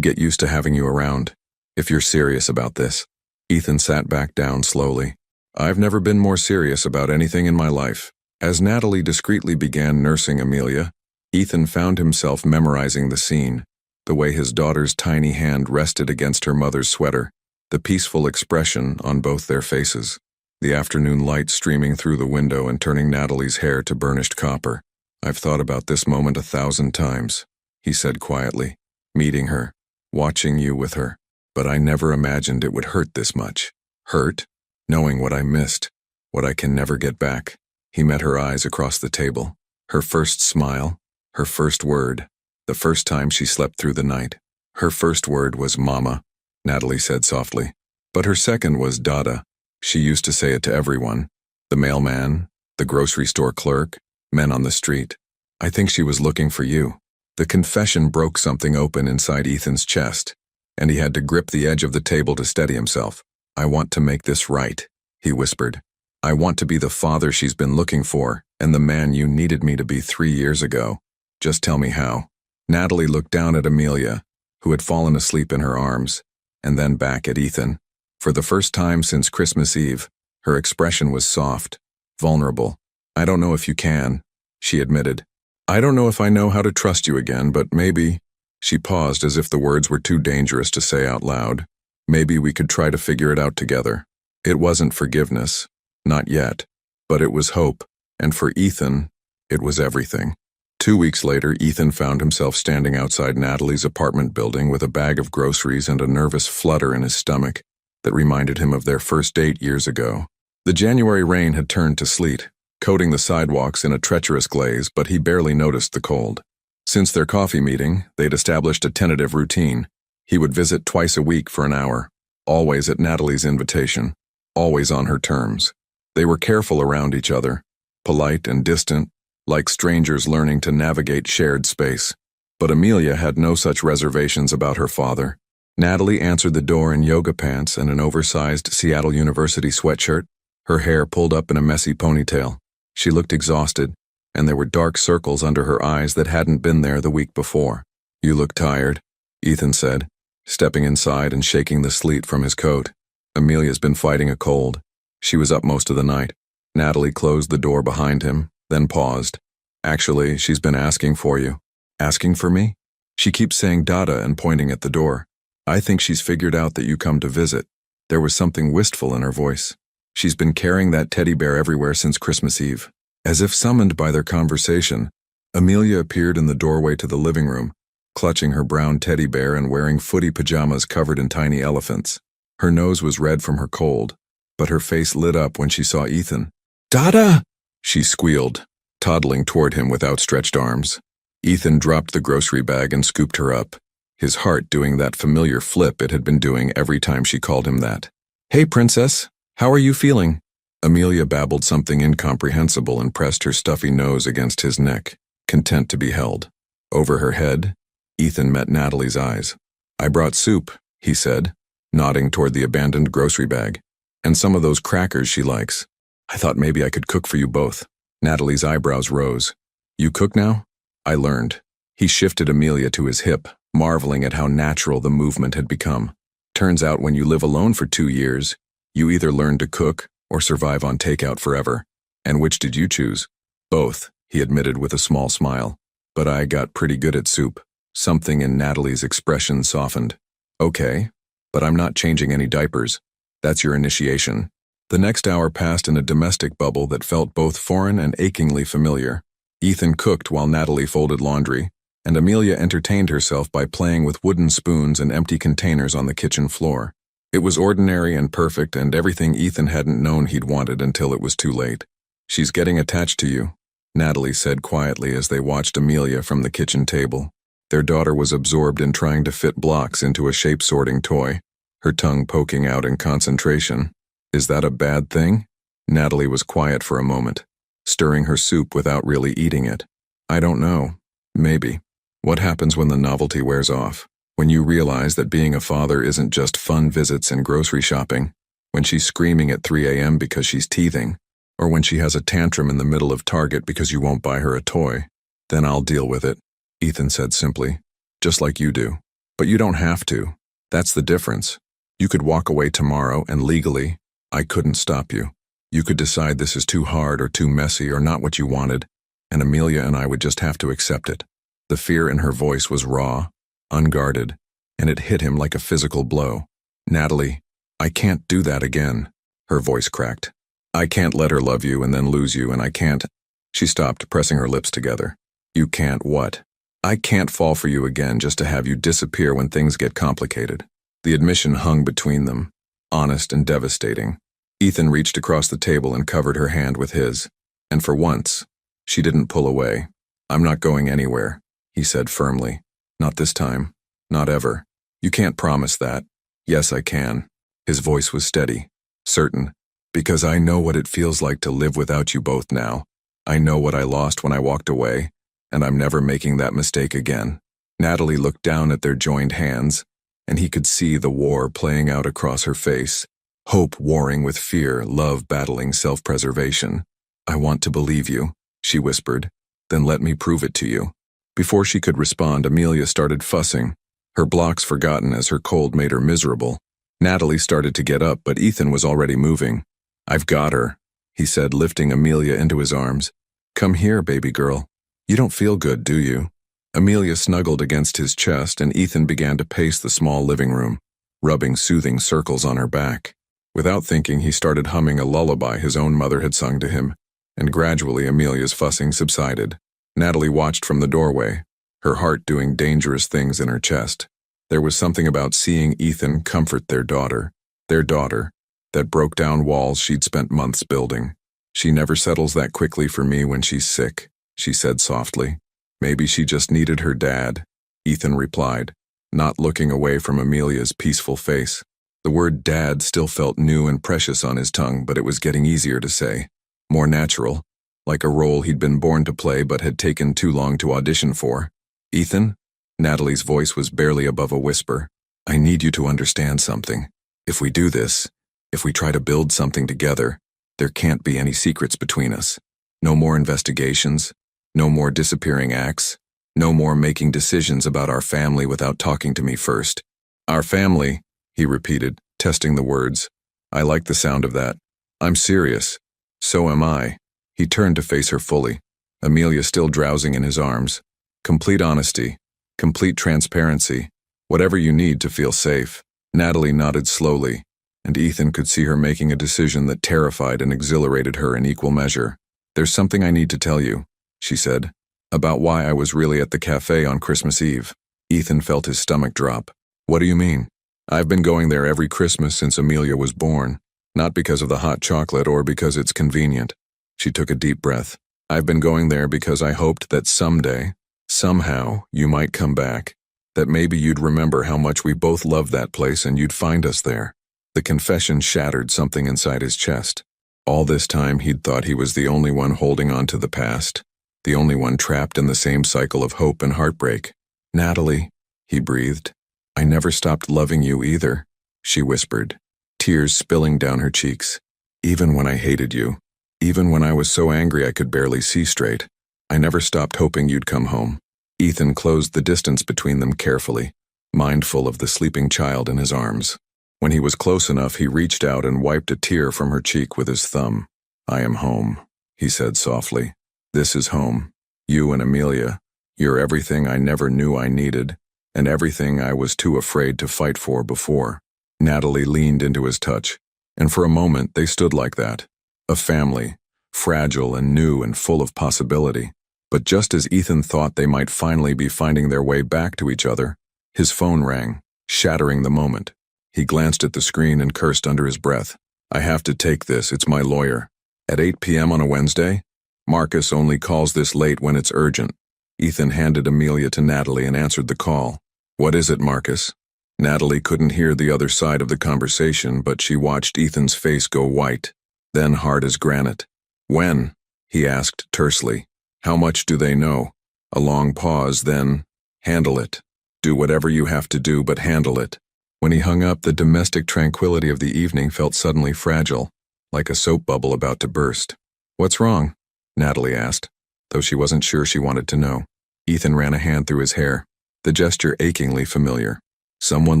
get used to having you around. If you're serious about this. Ethan sat back down slowly. I've never been more serious about anything in my life. As Natalie discreetly began nursing Amelia, Ethan found himself memorizing the scene, the way his daughter's tiny hand rested against her mother's sweater, the peaceful expression on both their faces, the afternoon light streaming through the window and turning Natalie's hair to burnished copper. I've thought about this moment 1,000 times, he said quietly, meeting her, watching you with her, but I never imagined it would hurt this much. Hurt? Knowing what I missed, what I can never get back. He met her eyes across the table, her first smile, her first word, the first time she slept through the night. Her first word was Mama, Natalie said softly, but her second was Dada. She used to say it to everyone, the mailman, the grocery store clerk, men on the street. I think she was looking for you. The confession broke something open inside Ethan's chest, and he had to grip the edge of the table to steady himself. I want to make this right, he whispered. I want to be the father she's been looking for, and the man you needed me to be 3 years ago. Just tell me how. Natalie looked down at Amelia, who had fallen asleep in her arms, and then back at Ethan. For the first time since Christmas Eve, her expression was soft, vulnerable. I don't know if you can, she admitted. I don't know if I know how to trust you again, but maybe. She paused as if the words were too dangerous to say out loud. Maybe we could try to figure it out together. It wasn't forgiveness, not yet, but it was hope, and for Ethan, it was everything. 2 weeks later, Ethan found himself standing outside Natalie's apartment building with a bag of groceries and a nervous flutter in his stomach that reminded him of their first date years ago. The January rain had turned to sleet, coating the sidewalks in a treacherous glaze, but he barely noticed the cold. Since their coffee meeting, they'd established a tentative routine. He would visit twice a week for an hour, always at Natalie's invitation, always on her terms. They were careful around each other, polite and distant, like strangers learning to navigate shared space. But Amelia had no such reservations about her father. Natalie answered the door in yoga pants and an oversized Seattle University sweatshirt, her hair pulled up in a messy ponytail. She looked exhausted, and there were dark circles under her eyes that hadn't been there the week before. You look tired, Ethan said, stepping inside and shaking the sleet from his coat. Amelia's been fighting a cold. She was up most of the night. Natalie closed the door behind him, then paused. Actually, she's been asking for you. Asking for me? She keeps saying Dada and pointing at the door. I think she's figured out that you come to visit. There was something wistful in her voice. She's been carrying that teddy bear everywhere since Christmas Eve. As if summoned by their conversation, Amelia appeared in the doorway to the living room, clutching her brown teddy bear and wearing footy pajamas covered in tiny elephants. Her nose was red from her cold, but her face lit up when she saw Ethan. Dada! She squealed, toddling toward him with outstretched arms. Ethan dropped the grocery bag and scooped her up, his heart doing that familiar flip it had been doing every time she called him that. Hey, princess, how are you feeling? Amelia babbled something incomprehensible and pressed her stuffy nose against his neck, content to be held. Over her head, Ethan met Natalie's eyes. I brought soup, he said, nodding toward the abandoned grocery bag, and some of those crackers she likes. I thought maybe I could cook for you both. Natalie's eyebrows rose. You cook now? I learned. He shifted Amelia to his hip, marveling at how natural the movement had become. Turns out when you live alone for 2 years, you either learn to cook or survive on takeout forever. And which did you choose? Both, he admitted with a small smile. But I got pretty good at soup. Something in Natalie's expression softened. Okay, but I'm not changing any diapers. That's your initiation. The next hour passed in a domestic bubble that felt both foreign and achingly familiar. Ethan cooked while Natalie folded laundry, and Amelia entertained herself by playing with wooden spoons and empty containers on the kitchen floor. It was ordinary and perfect and everything Ethan hadn't known he'd wanted until it was too late. She's getting attached to you, Natalie said quietly as they watched Amelia from the kitchen table. Their daughter was absorbed in trying to fit blocks into a shape-sorting toy, her tongue poking out in concentration. Is that a bad thing? Natalie was quiet for a moment, stirring her soup without really eating it. I don't know. Maybe. What happens when the novelty wears off? When you realize that being a father isn't just fun visits and grocery shopping? When she's screaming at 3 a.m. because she's teething? Or when she has a tantrum in the middle of Target because you won't buy her a toy? Then I'll deal with it, Ethan said simply. Just like you do. But you don't have to. That's the difference. You could walk away tomorrow and legally, I couldn't stop you. You could decide this is too hard or too messy or not what you wanted, and Amelia and I would just have to accept it. The fear in her voice was raw, unguarded, and it hit him like a physical blow. Natalie, I can't do that again. Her voice cracked. I can't let her love you and then lose you, and I can't. She stopped, pressing her lips together. You can't what? I can't fall for you again just to have you disappear when things get complicated. The admission hung between them, honest and devastating. Ethan reached across the table and covered her hand with his. And for once, she didn't pull away. I'm not going anywhere, he said firmly. Not this time. Not ever. You can't promise that. Yes, I can. His voice was steady, certain. Because I know what it feels like to live without you both now. I know what I lost when I walked away, and I'm never making that mistake again. Natalie looked down at their joined hands, and he could see the war playing out across her face. Hope warring with fear, love battling self-preservation. I want to believe you, she whispered. Then let me prove it to you. Before she could respond, Amelia started fussing, her blocks forgotten as her cold made her miserable. Natalie started to get up, but Ethan was already moving. I've got her, he said, lifting Amelia into his arms. Come here, baby girl. You don't feel good, do you? Amelia snuggled against his chest, and Ethan began to pace the small living room, rubbing soothing circles on her back. Without thinking, he started humming a lullaby his own mother had sung to him, and gradually Amelia's fussing subsided. Natalie watched from the doorway, her heart doing dangerous things in her chest. There was something about seeing Ethan comfort their daughter, that broke down walls she'd spent months building. She never settles that quickly for me when she's sick, she said softly. Maybe she just needed her dad, Ethan replied, not looking away from Amelia's peaceful face. The word dad still felt new and precious on his tongue, but it was getting easier to say, more natural, like a role he'd been born to play but had taken too long to audition for. Ethan? Natalie's voice was barely above a whisper. I need you to understand something. If we do this, if we try to build something together, there can't be any secrets between us. No more investigations, no more disappearing acts, no more making decisions about our family without talking to me first. Our family, he repeated, testing the words. I like the sound of that. I'm serious. So am I. He turned to face her fully, Amelia still drowsing in his arms. Complete honesty, complete transparency, whatever you need to feel safe. Natalie nodded slowly, and Ethan could see her making a decision that terrified and exhilarated her in equal measure. There's something I need to tell you, she said, about why I was really at the cafe on Christmas Eve. Ethan felt his stomach drop. What do you mean? I've been going there every Christmas since Amelia was born, not because of the hot chocolate or because it's convenient. She took a deep breath. I've been going there because I hoped that someday, somehow, you might come back, that maybe you'd remember how much we both loved that place and you'd find us there. The confession shattered something inside his chest. All this time he'd thought he was the only one holding on to the past, the only one trapped in the same cycle of hope and heartbreak. Natalie, he breathed. I never stopped loving you either, she whispered, tears spilling down her cheeks. Even when I hated you, even when I was so angry I could barely see straight, I never stopped hoping you'd come home. Ethan closed the distance between them carefully, mindful of the sleeping child in his arms. When he was close enough, he reached out and wiped a tear from her cheek with his thumb. "I am home," he said softly. "This is home. You and Amelia. You're everything I never knew I needed, and everything I was too afraid to fight for before." Natalie leaned into his touch, and for a moment they stood like that. A family, fragile and new and full of possibility. But just as Ethan thought they might finally be finding their way back to each other, his phone rang, shattering the moment. He glanced at the screen and cursed under his breath. "I have to take this, it's my lawyer. At 8 p.m. on a Wednesday? Marcus only calls this late when it's urgent." Ethan handed Amelia to Natalie and answered the call. "What is it, Marcus?" Natalie couldn't hear the other side of the conversation, but she watched Ethan's face go white, then hard as granite. "When?" he asked tersely. "How much do they know?" A long pause, then, "Handle it. Do whatever you have to do, but handle it." When he hung up, the domestic tranquility of the evening felt suddenly fragile, like a soap bubble about to burst. "What's wrong?" Natalie asked, though she wasn't sure she wanted to know. Ethan ran a hand through his hair, the gesture achingly familiar. "Someone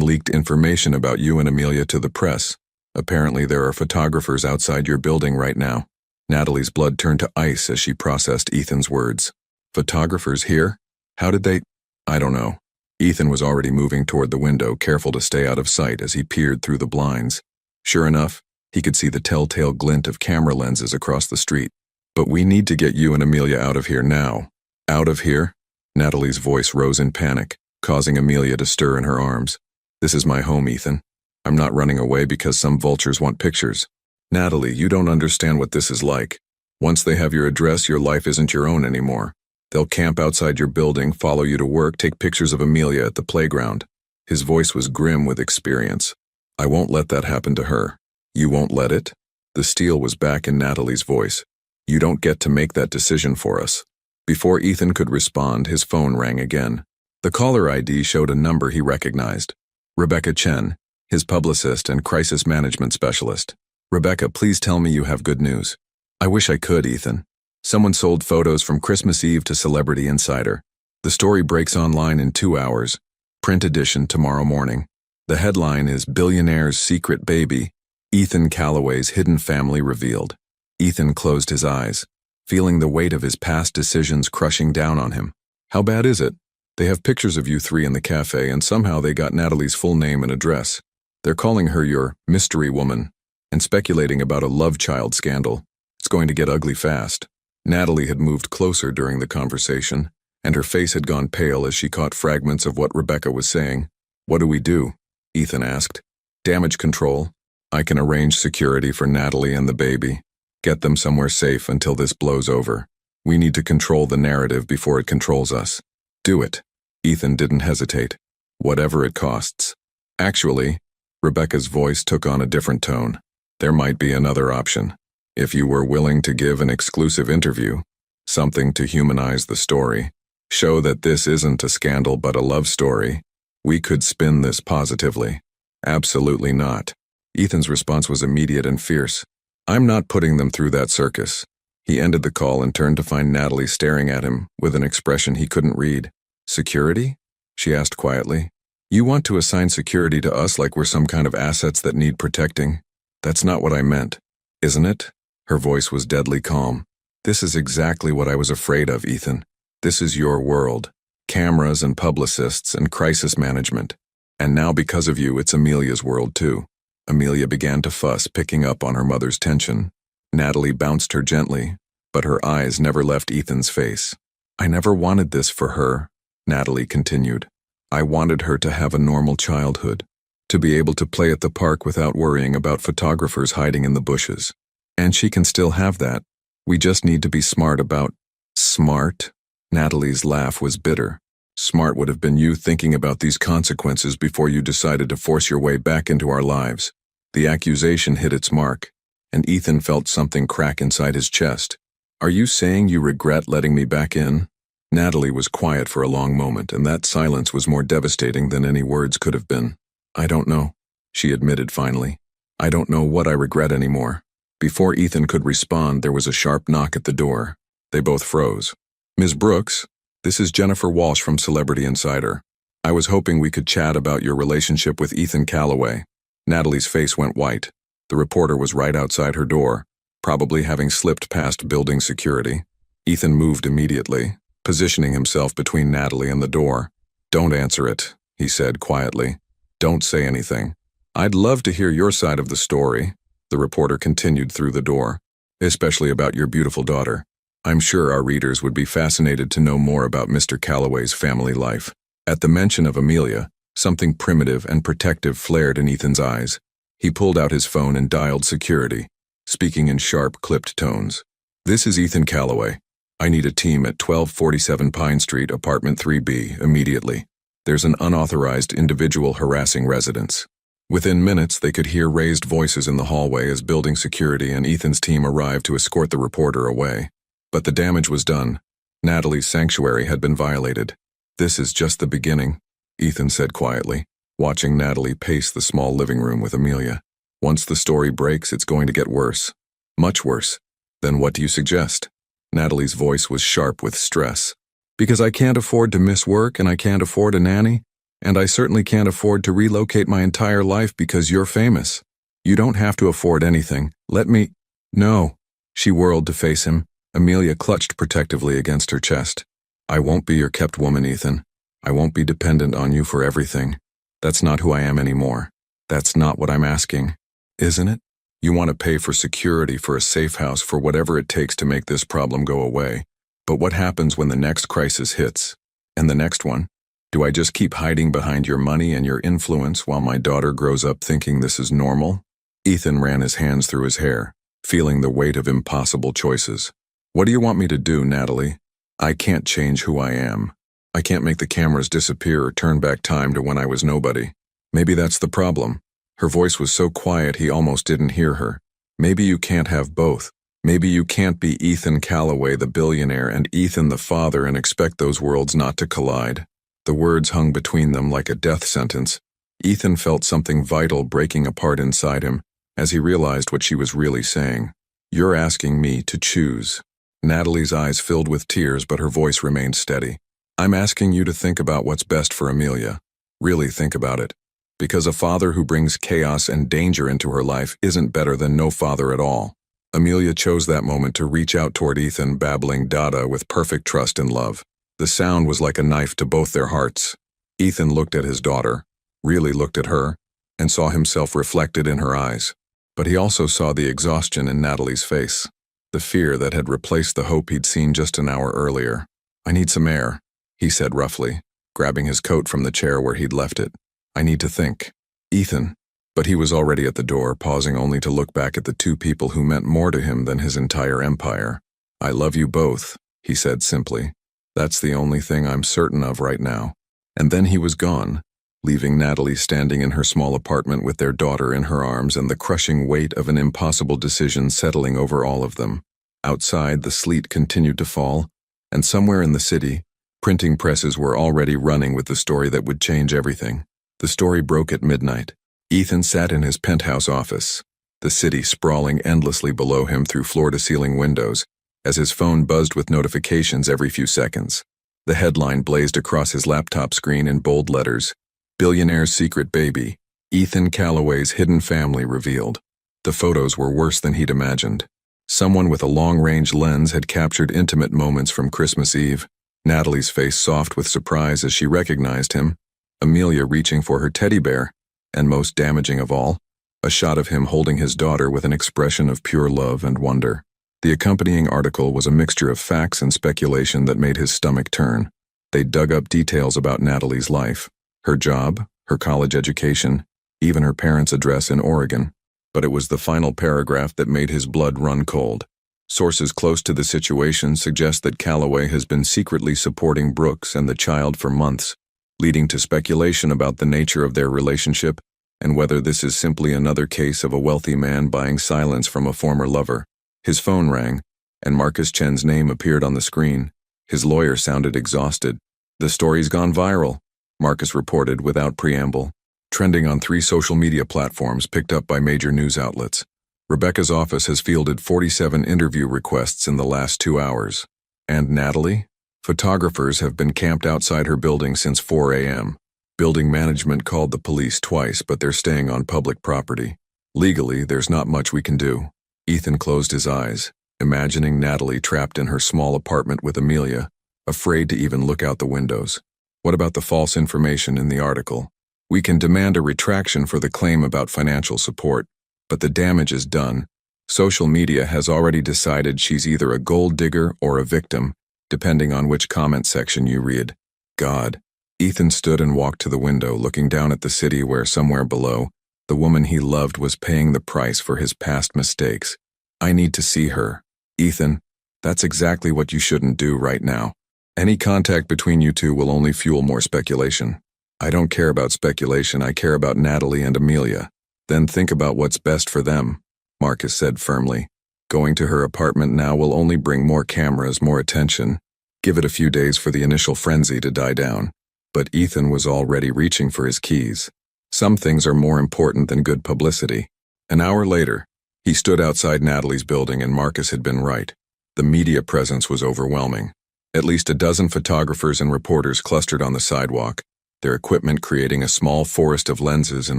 leaked information about you and Amelia to the press. Apparently there are photographers outside your building right now." Natalie's blood turned to ice as she processed Ethan's words. "Photographers here? How did they—" "I don't know." Ethan was already moving toward the window, careful to stay out of sight as he peered through the blinds. Sure enough, he could see the telltale glint of camera lenses across the street. "But we need to get you and Amelia out of here now." "Out of here?" Natalie's voice rose in panic, causing Amelia to stir in her arms. "This is my home, Ethan. I'm not running away because some vultures want pictures. Natalie, you don't understand what this is like. Once they have your address, your life isn't your own anymore. They'll camp outside your building, follow you to work, take pictures of Amelia at the playground." His voice was grim with experience. "I won't let that happen to her." "You won't let it?" The steel was back in Natalie's voice. "You don't get to make that decision for us." Before Ethan could respond, his phone rang again. The caller ID showed a number he recognized. Rebecca Chen, his publicist and crisis management specialist. "Rebecca, please tell me you have good news." "I wish I could, Ethan. Someone sold photos from Christmas Eve to Celebrity Insider. The story breaks online in 2 hours. Print edition tomorrow morning. The headline is Billionaire's Secret Baby, Ethan Calloway's Hidden Family Revealed." Ethan closed his eyes, feeling the weight of his past decisions crushing down on him. "How bad is it? They have pictures of you three in the cafe, and somehow they got Natalie's full name and address. They're calling her your mystery woman and speculating about a love child scandal. It's going to get ugly fast." Natalie had moved closer during the conversation, and her face had gone pale as she caught fragments of what Rebecca was saying. "What do we do?" Ethan asked. "Damage control. I can arrange security for Natalie and the baby. Get them somewhere safe until this blows over. We need to control the narrative before it controls us." "Do it." Ethan didn't hesitate. "Whatever it costs." "Actually," Rebecca's voice took on a different tone, "there might be another option. If you were willing to give an exclusive interview, something to humanize the story, show that this isn't a scandal but a love story, we could spin this positively." "Absolutely not." Ethan's response was immediate and fierce. "I'm not putting them through that circus." He ended the call and turned to find Natalie staring at him with an expression he couldn't read. "Security?" she asked quietly. "You want to assign security to us like we're some kind of assets that need protecting? That's not what I meant, isn't it?" Her voice was deadly calm. "This is exactly what I was afraid of, Ethan. This is your world. Cameras and publicists and crisis management. And now because of you, it's Amelia's world too." Amelia began to fuss, picking up on her mother's tension. Natalie bounced her gently, but her eyes never left Ethan's face. "I never wanted this for her," Natalie continued. "I wanted her to have a normal childhood, to be able to play at the park without worrying about photographers hiding in the bushes. And she can still have that. We just need to be smart about—" "Smart?" Natalie's laugh was bitter. "Smart would have been you thinking about these consequences before you decided to force your way back into our lives." The accusation hit its mark, and Ethan felt something crack inside his chest. "Are you saying you regret letting me back in?" Natalie was quiet for a long moment, and that silence was more devastating than any words could have been. "I don't know," she admitted finally. "I don't know what I regret anymore." Before Ethan could respond, there was a sharp knock at the door. They both froze. "Ms. Brooks?" This is Jennifer Walsh from Celebrity Insider. I was hoping we could chat about your relationship with Ethan Callaway. Natalie's face went white. The reporter was right outside her door, probably having slipped past building security. Ethan moved immediately, positioning himself between Natalie and the door. "Don't answer it," he said quietly. "Don't say anything. I'd love to hear your side of the story," the reporter continued through the door, "especially about your beautiful daughter. I'm sure our readers would be fascinated to know more about Mr. Callaway's family life." At the mention of Amelia, something primitive and protective flared in Ethan's eyes. He pulled out his phone and dialed security, speaking in sharp, clipped tones. "This is Ethan Callaway. I need a team at 1247 Pine Street, apartment 3B, immediately. There's an unauthorized individual harassing residents." Within minutes, they could hear raised voices in the hallway as building security and Ethan's team arrived to escort the reporter away. But the damage was done. Natalie's sanctuary had been violated. "This is just the beginning," Ethan said quietly, watching Natalie pace the small living room with Amelia. "Once the story breaks, it's going to get worse. Much worse. Then what do you suggest?" Natalie's voice was sharp with stress. "Because I can't afford to miss work and I can't afford a nanny, and I certainly can't afford to relocate my entire life because you're famous. You don't have to afford anything. Let me—" "No." She whirled to face him. Amelia clutched protectively against her chest. "I won't be your kept woman, Ethan. I won't be dependent on you for everything. That's not who I am anymore. That's not what I'm asking. Isn't it? You want to pay for security, for a safe house, for whatever it takes to make this problem go away. But what happens when the next crisis hits? And the next one? Do I just keep hiding behind your money and your influence while my daughter grows up thinking this is normal?" Ethan ran his hands through his hair, feeling the weight of impossible choices. "What do you want me to do, Natalie? I can't change who I am. I can't make the cameras disappear or turn back time to when I was nobody. Maybe that's the problem." Her voice was so quiet he almost didn't hear her. "Maybe you can't have both. Maybe you can't be Ethan Callaway, the billionaire, and Ethan the father and expect those worlds not to collide." The words hung between them like a death sentence. Ethan felt something vital breaking apart inside him as he realized what she was really saying. "You're asking me to choose." Natalie's eyes filled with tears, but her voice remained steady. "I'm asking you to think about what's best for Amelia. Really think about it. Because a father who brings chaos and danger into her life isn't better than no father at all." Amelia chose that moment to reach out toward Ethan, babbling Dada with perfect trust and love. The sound was like a knife to both their hearts. Ethan looked at his daughter, really looked at her, and saw himself reflected in her eyes. But he also saw the exhaustion in Natalie's face, the fear that had replaced the hope he'd seen just an hour earlier. "I need some air," he said roughly, grabbing his coat from the chair where he'd left it. "I need to think." "Ethan." But he was already at the door, pausing only to look back at the two people who meant more to him than his entire empire. "I love you both," he said simply. "That's the only thing I'm certain of right now." And then he was gone, leaving Natalie standing in her small apartment with their daughter in her arms and the crushing weight of an impossible decision settling over all of them. Outside, the sleet continued to fall, and somewhere in the city, printing presses were already running with the story that would change everything. The story broke at midnight. Ethan sat in his penthouse office, the city sprawling endlessly below him through floor-to-ceiling windows, as his phone buzzed with notifications every few seconds. The headline blazed across his laptop screen in bold letters: "Billionaire's secret baby, Ethan Callaway's hidden family revealed." The photos were worse than he'd imagined. Someone with a long-range lens had captured intimate moments from Christmas Eve. Natalie's face soft with surprise as she recognized him, Amelia reaching for her teddy bear, and most damaging of all, a shot of him holding his daughter with an expression of pure love and wonder. The accompanying article was a mixture of facts and speculation that made his stomach turn. They dug up details about Natalie's life, her job, her college education, even her parents' address in Oregon. But it was the final paragraph that made his blood run cold. Sources close to the situation suggest that Callaway has been secretly supporting Brooks and the child for months, leading to speculation about the nature of their relationship and whether this is simply another case of a wealthy man buying silence from a former lover. His phone rang, and Marcus Chen's name appeared on the screen. His lawyer sounded exhausted. "The story's gone viral," Marcus reported without preamble, trending on 3 social media platforms picked up by major news outlets. Rebecca's office has fielded 47 interview requests in the last 2 hours. "And Natalie?" Photographers have been camped outside her building since 4 a.m. Building management called the police twice, but they're staying on public property. Legally, there's not much we can do. Ethan closed his eyes, imagining Natalie trapped in her small apartment with Amelia, afraid to even look out the windows. What about the false information in the article? We can demand a retraction for the claim about financial support, but the damage is done. Social media has already decided she's either a gold digger or a victim, depending on which comment section you read. God. Ethan stood and walked to the window, looking down at the city where somewhere below, the woman he loved was paying the price for his past mistakes. I need to see her. Ethan, that's exactly what you shouldn't do right now. Any contact between you two will only fuel more speculation. I don't care about speculation, I care about Natalie and Amelia. Then think about what's best for them, Marcus said firmly. Going to her apartment now will only bring more cameras, more attention. Give it a few days for the initial frenzy to die down. But Ethan was already reaching for his keys. Some things are more important than good publicity. An hour later, he stood outside Natalie's building and Marcus had been right. The media presence was overwhelming. At least a dozen photographers and reporters clustered on the sidewalk, their equipment creating a small forest of lenses and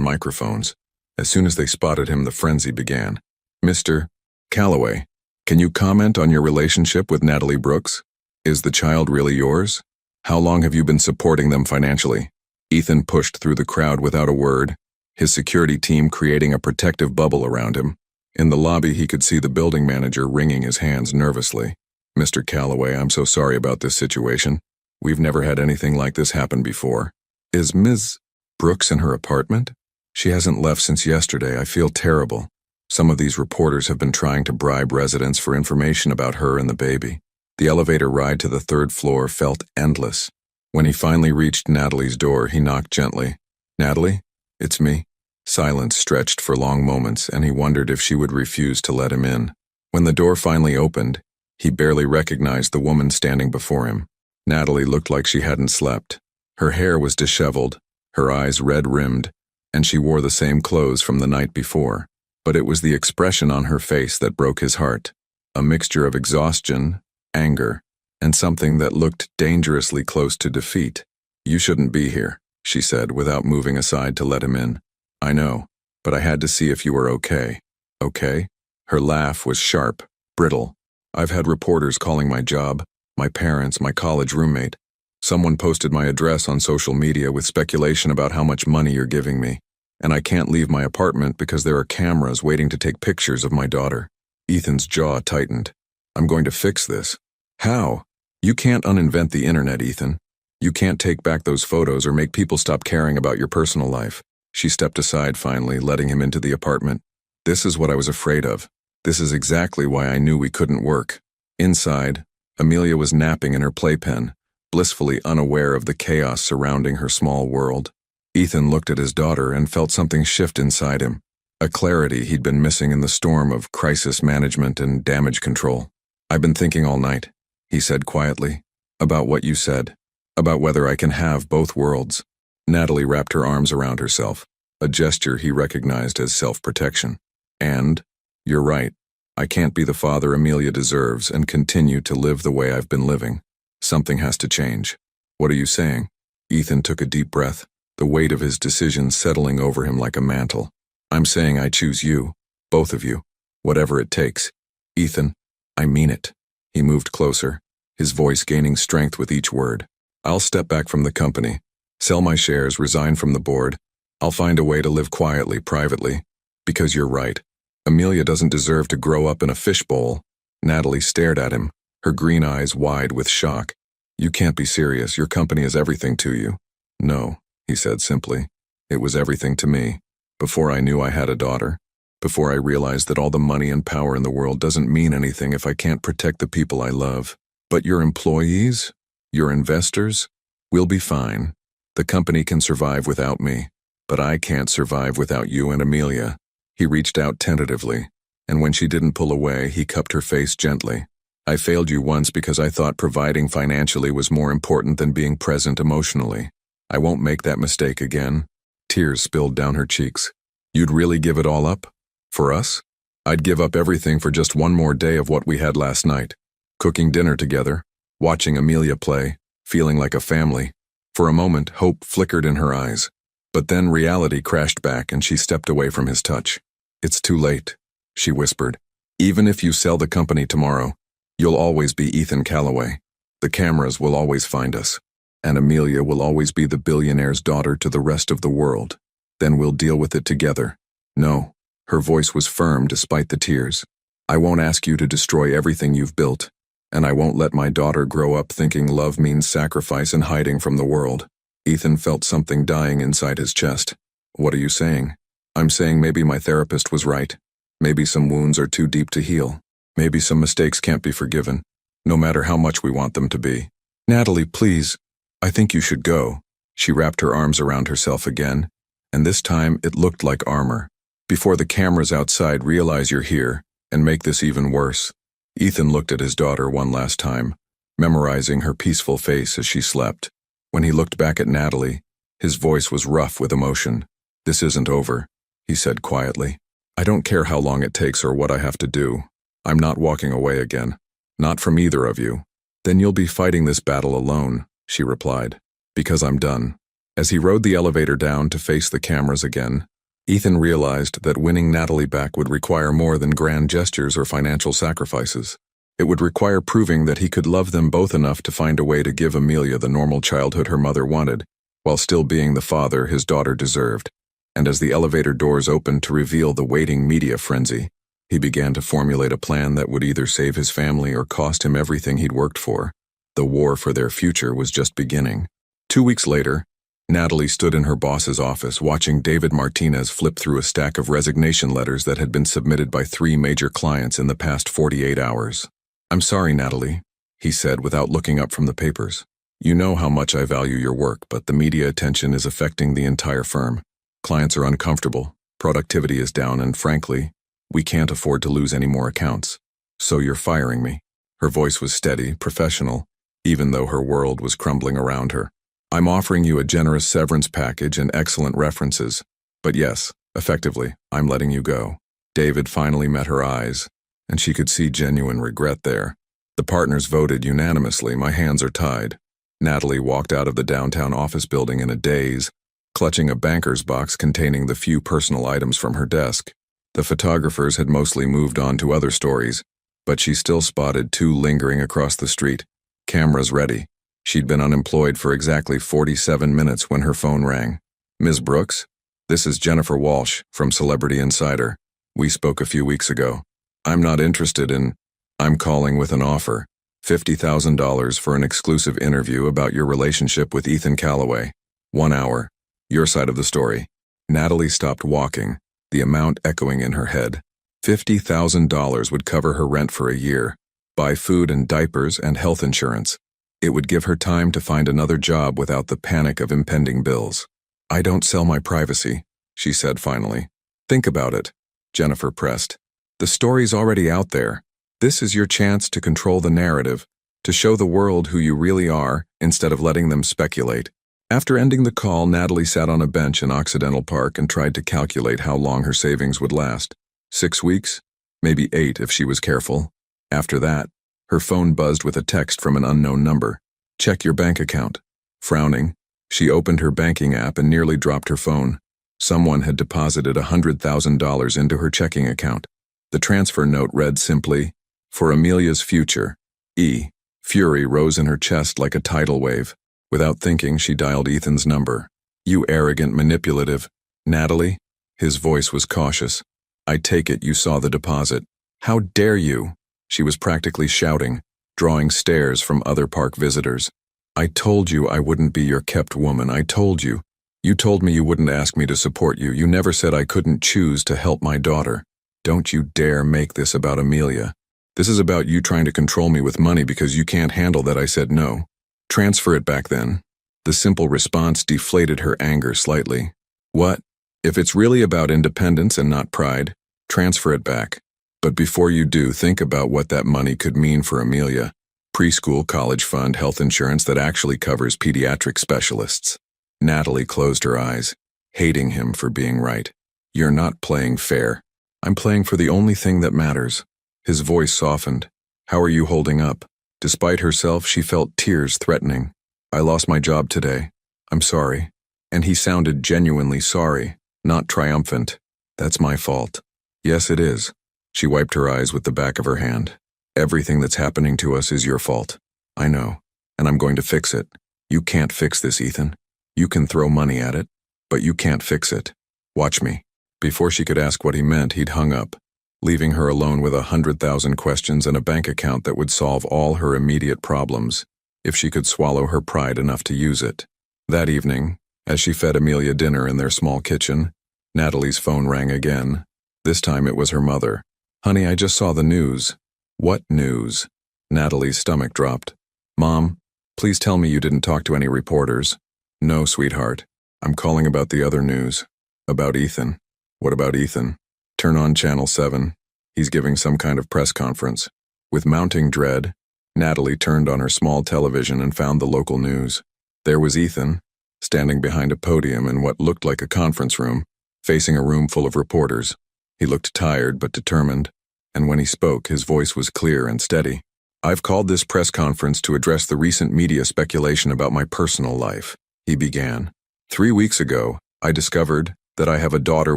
microphones. As soon as they spotted him, the frenzy began. Mr. Calloway, can you comment on your relationship with Natalie Brooks? Is the child really yours? How long have you been supporting them financially? Ethan pushed through the crowd without a word, his security team creating a protective bubble around him. In the lobby, he could see the building manager wringing his hands nervously. Mr. Calloway, I'm so sorry about this situation. We've never had anything like this happen before. Is Ms. Brooks in her apartment? She hasn't left since yesterday. I feel terrible. Some of these reporters have been trying to bribe residents for information about her and the baby. The elevator ride to the third floor felt endless. When he finally reached Natalie's door, he knocked gently. Natalie, it's me. Silence stretched for long moments, and he wondered if she would refuse to let him in. When the door finally opened, he barely recognized the woman standing before him. Natalie looked like she hadn't slept. Her hair was disheveled, her eyes red-rimmed, and she wore the same clothes from the night before. But it was the expression on her face that broke his heart. A mixture of exhaustion, anger, and something that looked dangerously close to defeat. You shouldn't be here, she said without moving aside to let him in. I know, but I had to see if you were okay. Okay? Her laugh was sharp, brittle. I've had reporters calling my job, my parents, my college roommate. Someone posted my address on social media with speculation about how much money you're giving me. And I can't leave my apartment because there are cameras waiting to take pictures of my daughter. Ethan's jaw tightened. I'm going to fix this. How? You can't uninvent the internet, Ethan. You can't take back those photos or make people stop caring about your personal life. She stepped aside finally, letting him into the apartment. This is what I was afraid of. This is exactly why I knew we couldn't work. Inside, Amelia was napping in her playpen, blissfully unaware of the chaos surrounding her small world. Ethan looked at his daughter and felt something shift inside him, a clarity he'd been missing in the storm of crisis management and damage control. I've been thinking all night, he said quietly, about what you said, about whether I can have both worlds. Natalie wrapped her arms around herself, a gesture he recognized as self-protection. And, you're right, I can't be the father Amelia deserves and continue to live the way I've been living. Something has to change. What are you saying? Ethan took a deep breath, the weight of his decision settling over him like a mantle. I'm saying I choose you, both of you, whatever it takes. Ethan, I mean it. He moved closer, his voice gaining strength with each word. I'll step back from the company, sell my shares, resign from the board. I'll find a way to live quietly, privately. Because you're right. Amelia doesn't deserve to grow up in a fishbowl. Natalie stared at him, her green eyes wide with shock. You can't be serious. Your company is everything to you. No, he said simply. It was everything to me. Before I knew I had a daughter. Before I realized that all the money and power in the world doesn't mean anything if I can't protect the people I love. But your employees? Your investors? We'll be fine. The company can survive without me. But I can't survive without you and Amelia. He reached out tentatively, and when she didn't pull away, he cupped her face gently. I failed you once because I thought providing financially was more important than being present emotionally. I won't make that mistake again. Tears spilled down her cheeks. You'd really give it all up? For us? I'd give up everything for just one more day of what we had last night. Cooking dinner together, watching Amelia play, feeling like a family. For a moment, hope flickered in her eyes. But then reality crashed back and she stepped away from his touch. "It's too late," she whispered. "Even if you sell the company tomorrow, you'll always be Ethan Calloway. The cameras will always find us. And Amelia will always be the billionaire's daughter to the rest of the world. Then we'll deal with it together." "No." Her voice was firm despite the tears. "I won't ask you to destroy everything you've built. And I won't let my daughter grow up thinking love means sacrifice and hiding from the world." Ethan felt something dying inside his chest. "What are you saying?" "I'm saying maybe my therapist was right. Maybe some wounds are too deep to heal. Maybe some mistakes can't be forgiven, no matter how much we want them to be." "Natalie, please. I think you should go." She wrapped her arms around herself again, and this time it looked like armor. "Before the cameras outside realize you're here and make this even worse." Ethan looked at his daughter one last time, memorizing her peaceful face as she slept. When he looked back at Natalie, his voice was rough with emotion. "This isn't over," he said quietly. "I don't care how long it takes or what I have to do. I'm not walking away again. Not from either of you." "Then you'll be fighting this battle alone," she replied. "Because I'm done." As he rode the elevator down to face the cameras again, Ethan realized that winning Natalie back would require more than grand gestures or financial sacrifices. It would require proving that he could love them both enough to find a way to give Amelia the normal childhood her mother wanted, while still being the father his daughter deserved. And as the elevator doors opened to reveal the waiting media frenzy, he began to formulate a plan that would either save his family or cost him everything he'd worked for. The war for their future was just beginning. 2 weeks later, Natalie stood in her boss's office watching David Martinez flip through a stack of resignation letters that had been submitted by 3 major clients in the past 48 hours. "I'm sorry, Natalie," he said without looking up from the papers. "You know how much I value your work, but the media attention is affecting the entire firm. Clients are uncomfortable, productivity is down, and frankly, we can't afford to lose any more accounts. So you're firing me." Her voice was steady, professional, even though her world was crumbling around her. "I'm offering you a generous severance package and excellent references. But yes, effectively, I'm letting you go." David finally met her eyes, and she could see genuine regret there. The partners voted unanimously. "My hands are tied." Natalie walked out of the downtown office building in a daze, clutching a banker's box containing the few personal items from her desk. The photographers had mostly moved on to other stories, but she still spotted 2 lingering across the street, cameras ready. She'd been unemployed for exactly 47 minutes when her phone rang. "Ms. Brooks? This is Jennifer Walsh from Celebrity Insider. We spoke a few weeks ago. I'm not interested in... I'm calling with an offer. $50,000 for an exclusive interview about your relationship with Ethan Calloway. 1 hour. Your side of the story." Natalie stopped walking, the amount echoing in her head. $50,000 would cover her rent for a year, buy food and diapers and health insurance. It would give her time to find another job without the panic of impending bills. "I don't sell my privacy," she said finally. "Think about it," Jennifer pressed. "The story's already out there. This is your chance to control the narrative, to show the world who you really are instead of letting them speculate." After ending the call, Natalie sat on a bench in Occidental Park and tried to calculate how long her savings would last. 6 weeks? Maybe 8 if she was careful. After that, her phone buzzed with a text from an unknown number. "Check your bank account." Frowning, she opened her banking app and nearly dropped her phone. Someone had deposited $100,000 into her checking account. The transfer note read simply, "For Amelia's future, E." Fury rose in her chest like a tidal wave. Without thinking, she dialed Ethan's number. "You arrogant, manipulative..." "Natalie?" His voice was cautious. "I take it you saw the deposit." "How dare you?" She was practically shouting, drawing stares from other park visitors. "I told you I wouldn't be your kept woman. I told you. You told me you wouldn't ask me to support you. You never said I couldn't choose to help my daughter. Don't you dare make this about Amelia. This is about you trying to control me with money because you can't handle that I said no. Transfer it back then." The simple response deflated her anger slightly. "What? If it's really about independence and not pride, transfer it back. But before you do, think about what that money could mean for Amelia. Preschool, college fund, health insurance that actually covers pediatric specialists." Natalie closed her eyes, hating him for being right. "You're not playing fair. I'm playing for the only thing that matters." His voice softened. "How are you holding up?" Despite herself, she felt tears threatening. "I lost my job today. I'm sorry." And he sounded genuinely sorry, not triumphant. "That's my fault." "Yes, it is." She wiped her eyes with the back of her hand. "Everything that's happening to us is your fault. I know, and I'm going to fix it. You can't fix this, Ethan. You can throw money at it, but you can't fix it. Watch me." Before she could ask what he meant, he'd hung up, leaving her alone with 100,000 questions and a bank account that would solve all her immediate problems, if she could swallow her pride enough to use it. That evening, as she fed Amelia dinner in their small kitchen, Natalie's phone rang again. This time it was her mother. "Honey, I just saw the news." "What news?" Natalie's stomach dropped. "Mom, please tell me you didn't talk to any reporters." "No, sweetheart. I'm calling about the other news. About Ethan." "What about Ethan?" "Turn on Channel 7. He's giving some kind of press conference." With mounting dread, Natalie turned on her small television and found the local news. There was Ethan, standing behind a podium in what looked like a conference room, facing a room full of reporters. He looked tired but determined, and when he spoke, his voice was clear and steady. "I've called this press conference to address the recent media speculation about my personal life," he began. "3 weeks ago, I discovered that I have a daughter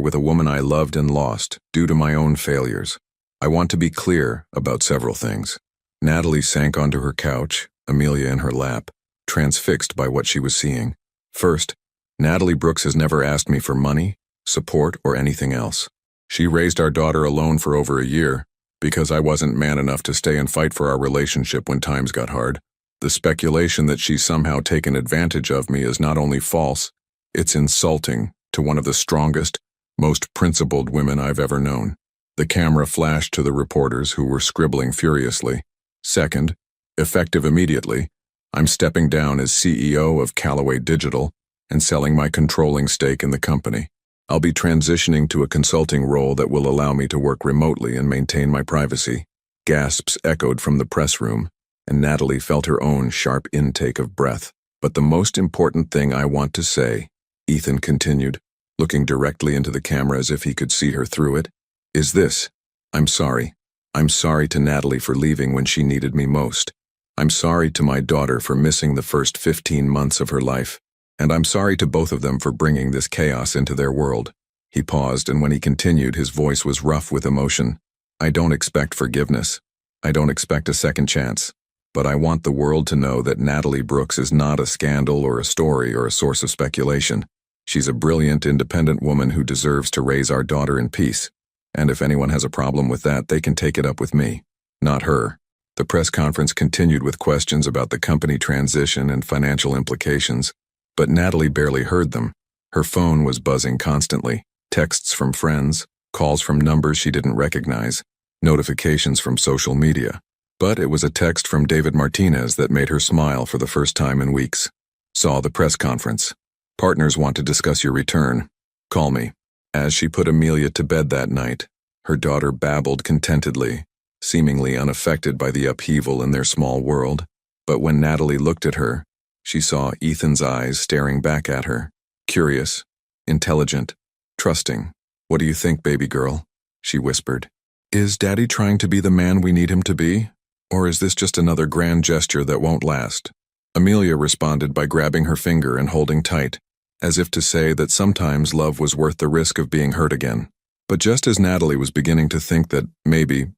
with a woman I loved and lost due to my own failures. I want to be clear about several things." Natalie sank onto her couch, Amelia in her lap, transfixed by what she was seeing. "First, Natalie Brooks has never asked me for money, support, or anything else. She raised our daughter alone for over a year, because I wasn't man enough to stay and fight for our relationship when times got hard. The speculation that she's somehow taken advantage of me is not only false, it's insulting to one of the strongest, most principled women I've ever known." The camera flashed to the reporters who were scribbling furiously. "Second, effective immediately, I'm stepping down as CEO of Callaway Digital and selling my controlling stake in the company. I'll be transitioning to a consulting role that will allow me to work remotely and maintain my privacy." Gasps echoed from the press room, and Natalie felt her own sharp intake of breath. "But the most important thing I want to say," Ethan continued, looking directly into the camera as if he could see her through it, "is this. I'm sorry. I'm sorry to Natalie for leaving when she needed me most. I'm sorry to my daughter for missing the first 15 months of her life. And I'm sorry to both of them for bringing this chaos into their world." He paused, and when he continued, his voice was rough with emotion. "I don't expect forgiveness. I don't expect a second chance. But I want the world to know that Natalie Brooks is not a scandal or a story or a source of speculation. She's a brilliant, independent woman who deserves to raise our daughter in peace. And if anyone has a problem with that, they can take it up with me, not her." The press conference continued with questions about the company transition and financial implications, but Natalie barely heard them. Her phone was buzzing constantly, texts from friends, calls from numbers she didn't recognize, notifications from social media. But it was a text from David Martinez that made her smile for the first time in weeks. "Saw the press conference. Partners want to discuss your return. Call me." As she put Amelia to bed that night, her daughter babbled contentedly, seemingly unaffected by the upheaval in their small world. But when Natalie looked at her, she saw Ethan's eyes staring back at her, curious, intelligent, trusting. "What do you think, baby girl?" she whispered. "Is Daddy trying to be the man we need him to be? Or is this just another grand gesture that won't last?" Amelia responded by grabbing her finger and holding tight, as if to say that sometimes love was worth the risk of being hurt again. But just as Natalie was beginning to think that maybe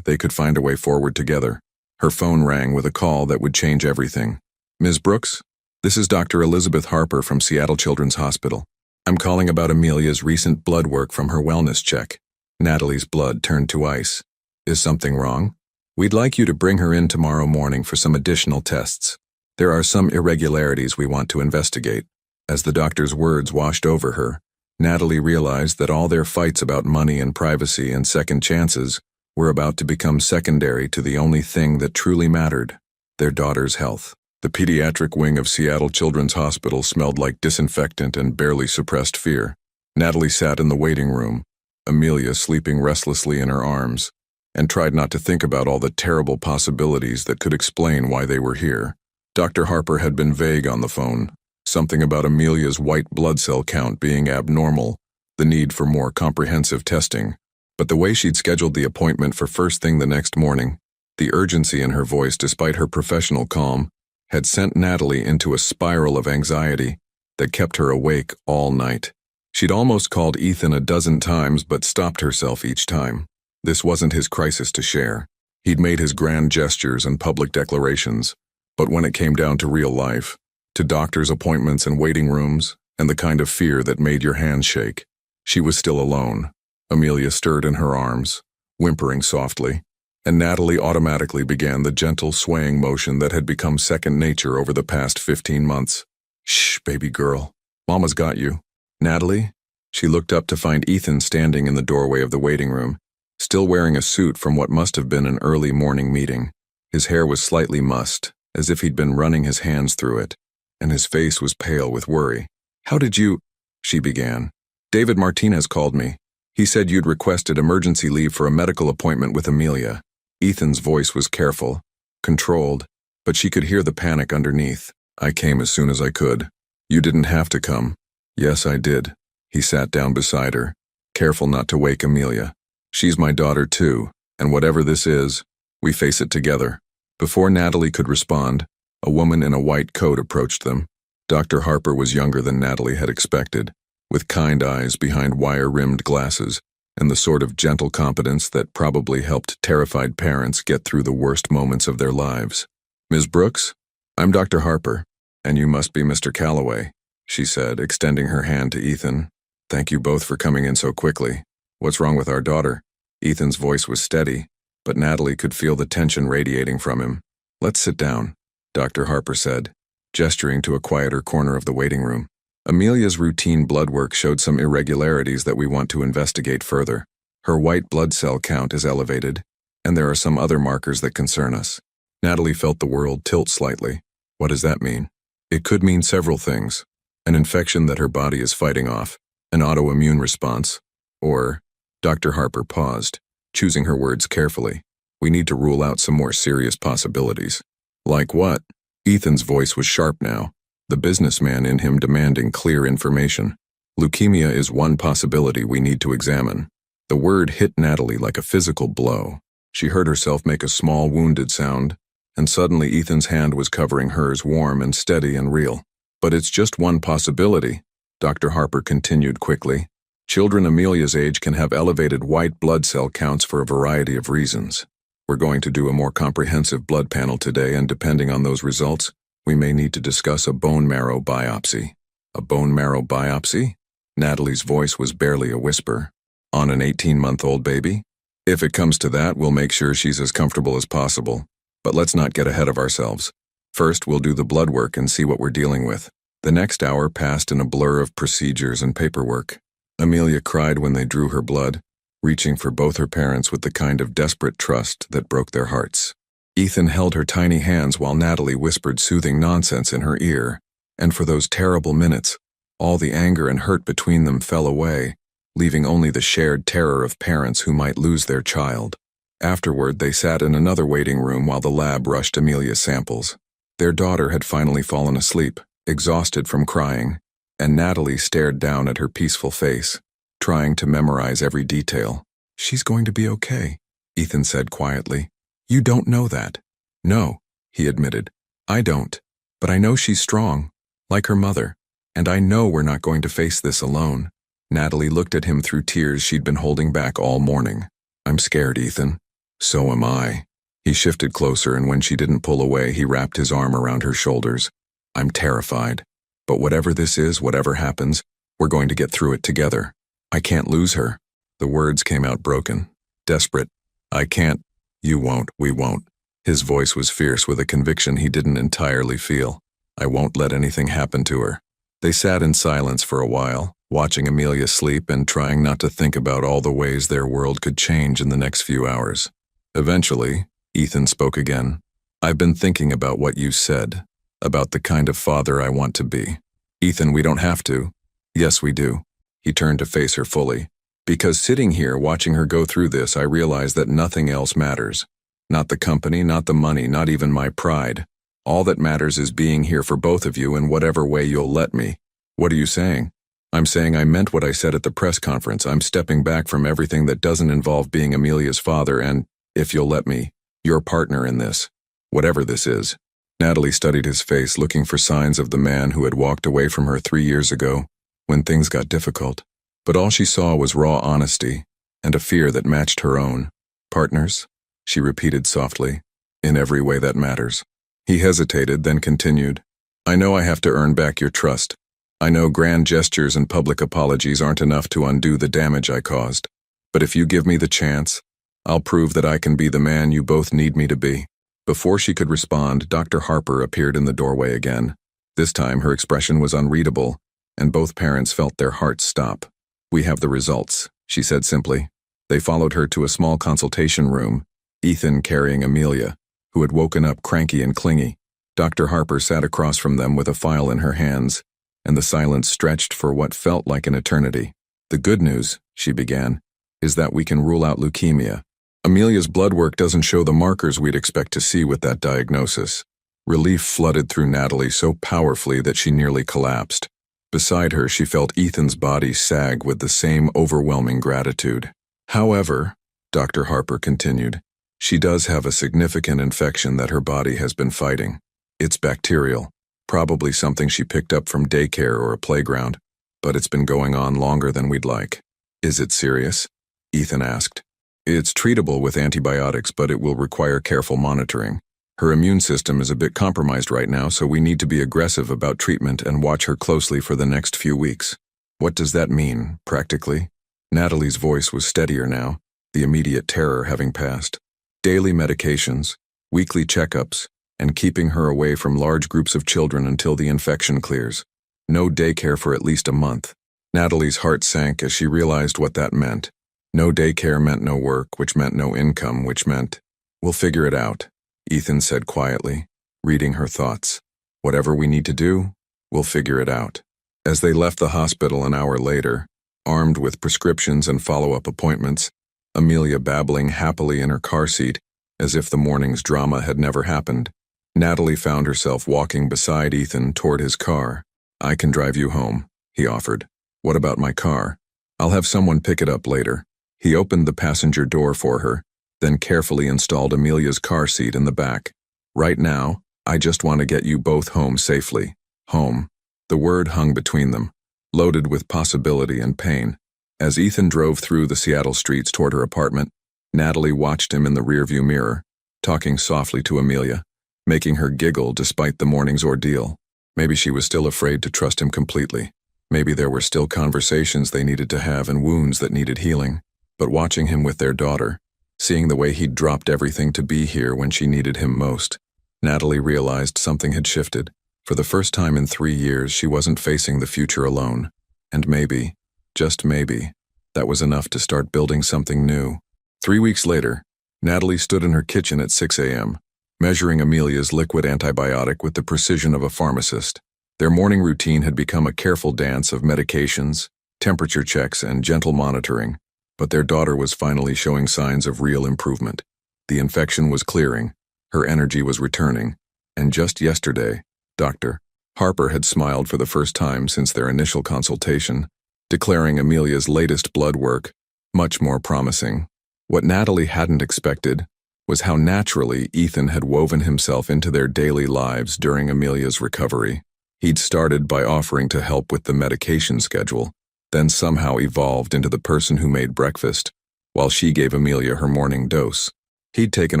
they could find a way forward together, her phone rang with a call that would change everything. "Ms. Brooks, this is Dr. Elizabeth Harper from Seattle Children's Hospital. I'm calling about Amelia's recent blood work from her wellness check." Natalie's blood turned to ice. "Is something wrong? We'd like you to bring her in tomorrow morning for some additional tests. There are some irregularities we want to investigate." As the doctor's words washed over her, Natalie realized that all their fights about money and privacy and second chances were about to become secondary to the only thing that truly mattered, their daughter's health. The pediatric wing of Seattle Children's Hospital smelled like disinfectant and barely suppressed fear. Natalie sat in the waiting room, Amelia sleeping restlessly in her arms, and tried not to think about all the terrible possibilities that could explain why they were here. Dr. Harper had been vague on the phone. Something about Amelia's white blood cell count being abnormal, the need for more comprehensive testing. But the way she'd scheduled the appointment for first thing the next morning, The urgency in her voice, despite her professional calm, had sent Natalie into a spiral of anxiety that kept her awake all night. She'd almost called Ethan a dozen times but stopped herself each time. This wasn't his crisis to share. He'd made his grand gestures and public declarations, but when it came down to real life, to doctor's appointments and waiting rooms, and the kind of fear that made your hands shake, she was still alone. Amelia stirred in her arms, whimpering softly, and Natalie automatically began the gentle swaying motion that had become second nature over the past 15 months. "Shh, baby girl. Mama's got you." "Natalie?" She looked up to find Ethan standing in the doorway of the waiting room, still wearing a suit from what must have been an early morning meeting. His hair was slightly mussed, as if he'd been running his hands through it, and his face was pale with worry. "How did you—" she began. "David Martinez called me. He said you'd requested emergency leave for a medical appointment with Amelia." Ethan's voice was careful, controlled, but she could hear the panic underneath. "I came as soon as I could. You didn't have to come." "Yes, I did." He sat down beside her, careful not to wake Amelia. "She's my daughter too, and whatever this is, we face it together." Before Natalie could respond, a woman in a white coat approached them. Dr. Harper was younger than Natalie had expected, with kind eyes behind wire-rimmed glasses, and the sort of gentle competence that probably helped terrified parents get through the worst moments of their lives. "Ms. Brooks, I'm Dr. Harper, and you must be Mr. Calloway," she said, extending her hand to Ethan. "Thank you both for coming in so quickly. What's wrong with our daughter?" Ethan's voice was steady, but Natalie could feel the tension radiating from him. "Let's sit down," Dr. Harper said, gesturing to a quieter corner of the waiting room. "Amelia's routine blood work showed some irregularities that we want to investigate further. Her white blood cell count is elevated, and there are some other markers that concern us." Natalie felt the world tilt slightly. What does that mean? It could mean several things. An infection that her body is fighting off, an autoimmune response, or— Dr. Harper paused, choosing her words carefully. "We need to rule out some more serious possibilities." "Like what?" Ethan's voice was sharp now, the businessman in him demanding clear information. "Leukemia is one possibility we need to examine." The word hit Natalie like a physical blow. She heard herself make a small wounded sound, and suddenly Ethan's hand was covering hers, warm and steady and real. "But it's just one possibility," Dr. Harper continued quickly. "Children Amelia's age can have elevated white blood cell counts for a variety of reasons. We're going to do a more comprehensive blood panel today, and depending on those results, we may need to discuss a bone marrow biopsy." "A bone marrow biopsy?" Natalie's voice was barely a whisper. "On an 18-month-old baby? If it comes to that, we'll make sure she's as comfortable as possible. But let's not get ahead of ourselves. First, we'll do the blood work and see what we're dealing with." The next hour passed in a blur of procedures and paperwork. Amelia cried when they drew her blood, reaching for both her parents with the kind of desperate trust that broke their hearts. Ethan held her tiny hands while Natalie whispered soothing nonsense in her ear, and for those terrible minutes, all the anger and hurt between them fell away, leaving only the shared terror of parents who might lose their child. Afterward, they sat in another waiting room while the lab rushed Amelia's samples. Their daughter had finally fallen asleep, exhausted from crying, and Natalie stared down at her peaceful face, trying to memorize every detail. "She's going to be okay," Ethan said quietly. "You don't know that." "No," he admitted. "I don't. But I know she's strong, like her mother, and I know we're not going to face this alone." Natalie looked at him through tears she'd been holding back all morning. "I'm scared, Ethan." "So am I." He shifted closer, and when she didn't pull away, he wrapped his arm around her shoulders. "I'm terrified. But whatever this is, whatever happens, we're going to get through it together. I can't lose her." The words came out broken, desperate. "I can't." "You won't, we won't." His voice was fierce with a conviction he didn't entirely feel. "I won't let anything happen to her." They sat in silence for a while, watching Amelia sleep and trying not to think about all the ways their world could change in the next few hours. Eventually, Ethan spoke again. "I've been thinking about what you said, about the kind of father I want to be." "Ethan, we don't have to." "Yes, we do." He turned to face her fully. "Because sitting here watching her go through this, I realize that nothing else matters. Not the company, not the money, not even my pride. All that matters is being here for both of you in whatever way you'll let me." "What are you saying?" "I'm saying I meant what I said at the press conference. I'm stepping back from everything that doesn't involve being Amelia's father and, if you'll let me, Your partner in this, whatever this is. Natalie studied his face, looking for signs of the man who had walked away from her 3 years ago, when things got difficult. But all she saw was raw honesty, and a fear that matched her own. Partners? She repeated softly. In every way that matters. He hesitated, then continued. I know I have to earn back your trust. I know grand gestures and public apologies aren't enough to undo the damage I caused. But if you give me the chance, I'll prove that I can be the man you both need me to be. Before she could respond, Dr. Harper appeared in the doorway again. This time her expression was unreadable, and both parents felt their hearts stop. We have the results, she said simply. They followed her to a small consultation room, Ethan carrying Amelia, who had woken up cranky and clingy. Dr. Harper sat across from them with a file in her hands, and the silence stretched for what felt like an eternity. The good news, she began, is that we can rule out leukemia. Amelia's blood work doesn't show the markers we'd expect to see with that diagnosis. Relief flooded through Natalie so powerfully that she nearly collapsed. Beside her, she felt Ethan's body sag with the same overwhelming gratitude. However, Dr. Harper continued, she does have a significant infection that her body has been fighting. It's bacterial, probably something she picked up from daycare or a playground, but it's been going on longer than we'd like. Is it serious? Ethan asked. It's treatable with antibiotics, but it will require careful monitoring. Her immune system is a bit compromised right now, so we need to be aggressive about treatment and watch her closely for the next few weeks. What does that mean, practically? Natalie's voice was steadier now, the immediate terror having passed. Daily medications, weekly checkups, and keeping her away from large groups of children until the infection clears. No daycare for at least a month. Natalie's heart sank as she realized what that meant. No daycare meant no work, which meant no income, which meant, we'll figure it out, Ethan said quietly, reading her thoughts. Whatever we need to do, we'll figure it out. As they left the hospital an hour later, armed with prescriptions and follow-up appointments, Amelia babbling happily in her car seat, as if the morning's drama had never happened, Natalie found herself walking beside Ethan toward his car. I can drive you home, he offered. What about my car? I'll have someone pick it up later. He opened the passenger door for her, then carefully installed Amelia's car seat in the back. Right now, I just want to get you both home safely. Home. The word hung between them, loaded with possibility and pain. As Ethan drove through the Seattle streets toward her apartment, Natalie watched him in the rearview mirror, talking softly to Amelia, making her giggle despite the morning's ordeal. Maybe she was still afraid to trust him completely. Maybe there were still conversations they needed to have and wounds that needed healing. But watching him with their daughter, seeing the way he'd dropped everything to be here when she needed him most, Natalie realized something had shifted. For the first time in 3 years, she wasn't facing the future alone. And maybe, just maybe, that was enough to start building something new. 3 weeks later, Natalie stood in her kitchen at 6 a.m., measuring Amelia's liquid antibiotic with the precision of a pharmacist. Their morning routine had become a careful dance of medications, temperature checks, and gentle monitoring. But their daughter was finally showing signs of real improvement. The infection was clearing, her energy was returning, and just yesterday, Dr. Harper had smiled for the first time since their initial consultation, declaring Amelia's latest blood work much more promising. What Natalie hadn't expected was how naturally Ethan had woven himself into their daily lives during Amelia's recovery. He'd started by offering to help with the medication schedule, then somehow evolved into the person who made breakfast, while she gave Amelia her morning dose. He'd taken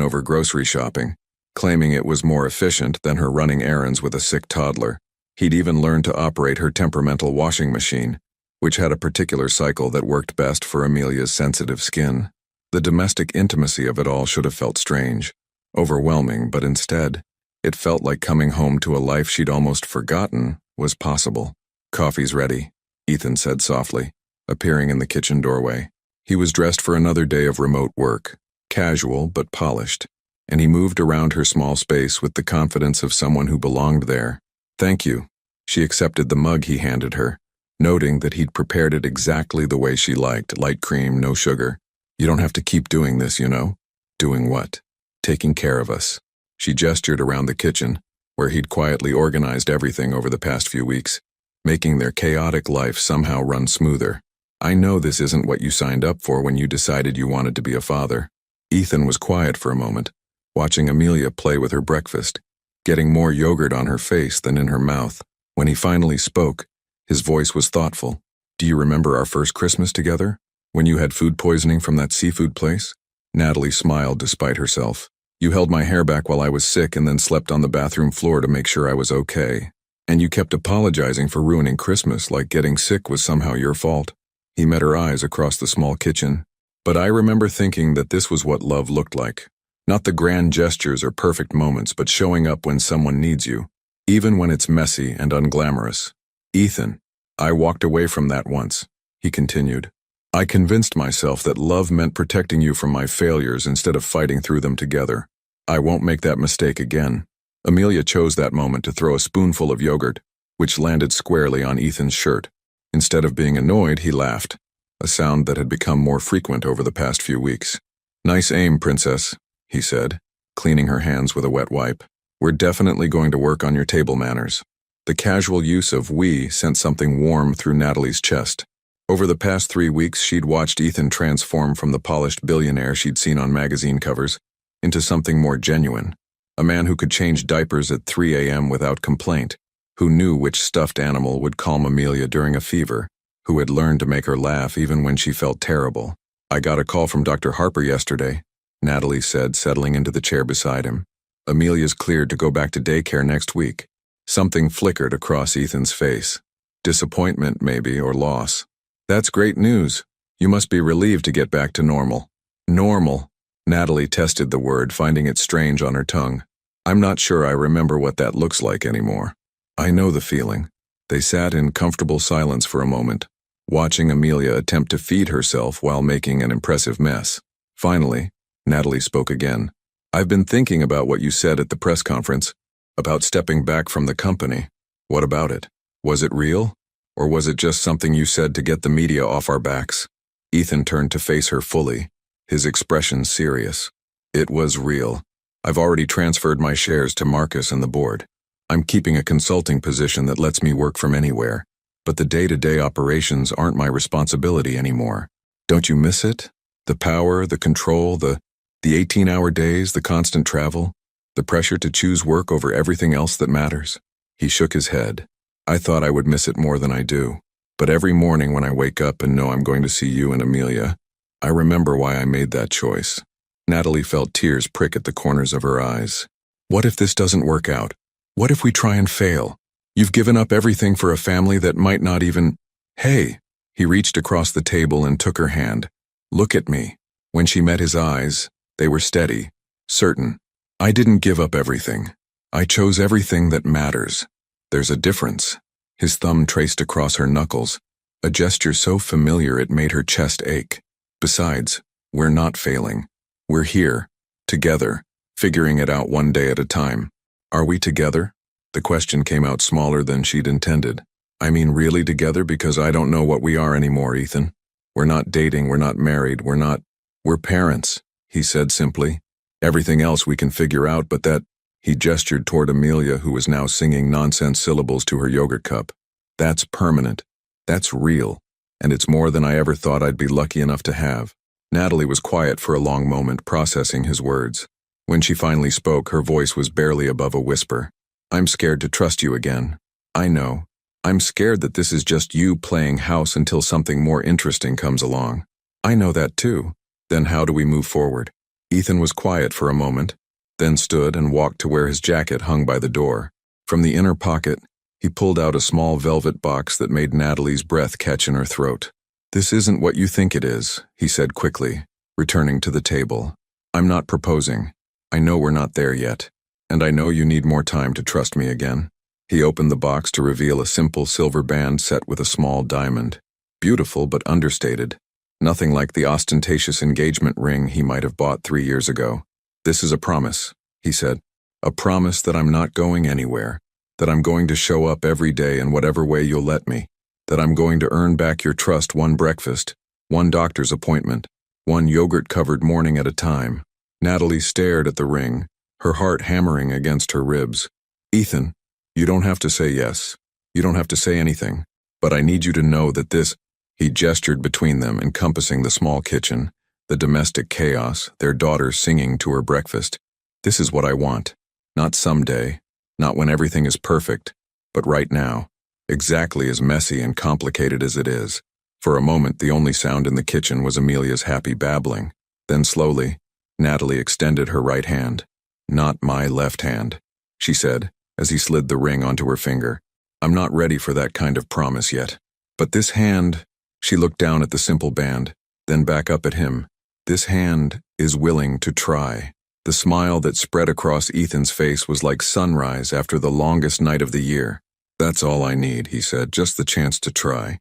over grocery shopping, claiming it was more efficient than her running errands with a sick toddler. He'd even learned to operate her temperamental washing machine, which had a particular cycle that worked best for Amelia's sensitive skin. The domestic intimacy of it all should have felt strange, overwhelming, but instead, it felt like coming home to a life she'd almost forgotten was possible. Coffee's ready, Ethan said softly, appearing in the kitchen doorway. He was dressed for another day of remote work, casual but polished, and he moved around her small space with the confidence of someone who belonged there. Thank you. She accepted the mug he handed her, noting that he'd prepared it exactly the way she liked, light cream, no sugar. You don't have to keep doing this, you know. Doing what? Taking care of us. She gestured around the kitchen, where he'd quietly organized everything over the past few weeks, making their chaotic life somehow run smoother. I know this isn't what you signed up for when you decided you wanted to be a father. Ethan was quiet for a moment, watching Amelia play with her breakfast, getting more yogurt on her face than in her mouth. When he finally spoke, his voice was thoughtful. "Do you remember our first Christmas together? When you had food poisoning from that seafood place?" Natalie smiled despite herself. "You held my hair back while I was sick and then slept on the bathroom floor to make sure I was okay. And you kept apologizing for ruining Christmas like getting sick was somehow your fault." He met her eyes across the small kitchen. "But I remember thinking that this was what love looked like. Not the grand gestures or perfect moments, but showing up when someone needs you, even when it's messy and unglamorous. Ethan, I walked away from that once," he continued. "I convinced myself that love meant protecting you from my failures instead of fighting through them together. I won't make that mistake again." Amelia chose that moment to throw a spoonful of yogurt, which landed squarely on Ethan's shirt. Instead of being annoyed, he laughed, a sound that had become more frequent over the past few weeks. "Nice aim, princess," he said, cleaning her hands with a wet wipe. "We're definitely going to work on your table manners." The casual use of "we" sent something warm through Natalie's chest. Over the past 3 weeks, she'd watched Ethan transform from the polished billionaire she'd seen on magazine covers into something more genuine. A man who could change diapers at 3 a.m. without complaint, who knew which stuffed animal would calm Amelia during a fever, who had learned to make her laugh even when she felt terrible. "I got a call from Dr. Harper yesterday," Natalie said, settling into the chair beside him. "Amelia's cleared to go back to daycare next week." Something flickered across Ethan's face. Disappointment, maybe, or loss. "That's great news. You must be relieved to get back to normal." "Normal." Natalie tested the word, finding it strange on her tongue. "I'm not sure I remember what that looks like anymore." "I know the feeling." They sat in comfortable silence for a moment, watching Amelia attempt to feed herself while making an impressive mess. Finally, Natalie spoke again. "I've been thinking about what you said at the press conference, about stepping back from the company. What about it? Was it real? Or was it just something you said to get the media off our backs?" Ethan turned to face her fully, his expression serious. "It was real. I've already transferred my shares to Marcus and the board. I'm keeping a consulting position that lets me work from anywhere, but the day-to-day operations aren't my responsibility anymore. Don't you miss it? The power, the control, the 18-hour days, the constant travel, the pressure to choose work over everything else that matters?" He shook his head. "I thought I would miss it more than I do. But every morning when I wake up and know I'm going to see you and Amelia, I remember why I made that choice." Natalie felt tears prick at the corners of her eyes. "What if this doesn't work out? What if we try and fail? You've given up everything for a family that might not even—" "Hey!" He reached across the table and took her hand. "Look at me." When she met his eyes, they were steady, certain. "I didn't give up everything. I chose everything that matters. There's a difference." His thumb traced across her knuckles, a gesture so familiar it made her chest ache. "Besides, we're not failing. We're here, together, figuring it out one day at a time." "Are we together?" The question came out smaller than she'd intended. "I mean really together, because I don't know what we are anymore, Ethan. We're not dating, we're not married, we're parents," he said simply. "Everything else we can figure out, but that—" He gestured toward Amelia, who was now singing nonsense syllables to her yogurt cup. "That's permanent. That's real. And it's more than I ever thought I'd be lucky enough to have." Natalie was quiet for a long moment, processing his words. When she finally spoke, her voice was barely above a whisper. "I'm scared to trust you again. I know. I'm scared that this is just you playing house until something more interesting comes along." "I know that too." "Then how do we move forward?" Ethan was quiet for a moment, then stood and walked to where his jacket hung by the door. From the inner pocket, he pulled out a small velvet box that made Natalie's breath catch in her throat. "This isn't what you think it is," he said quickly, returning to the table. "I'm not proposing. I know we're not there yet, and I know you need more time to trust me again." He opened the box to reveal a simple silver band set with a small diamond. Beautiful but understated. Nothing like the ostentatious engagement ring he might have bought 3 years ago. "This is a promise," he said. "A promise that I'm not going anywhere, that I'm going to show up every day in whatever way you'll let me, that I'm going to earn back your trust one breakfast, one doctor's appointment, one yogurt-covered morning at a time." Natalie stared at the ring, her heart hammering against her ribs. "Ethan, you don't have to say yes. You don't have to say anything. But I need you to know that this—" He gestured between them, encompassing the small kitchen, the domestic chaos, their daughter singing to her breakfast. This is what I want. Not someday, not when everything is perfect, but right now, exactly as messy and complicated as it is. For a moment, the only sound in the kitchen was Amelia's happy babbling. Then slowly, Natalie extended her right hand. Not my left hand, she said, as he slid the ring onto her finger. I'm not ready for that kind of promise yet. But this hand, she looked down at the simple band, then back up at him. This hand is willing to try. The smile that spread across Ethan's face was like sunrise after the longest night of the year. That's all I need, he said, just the chance to try.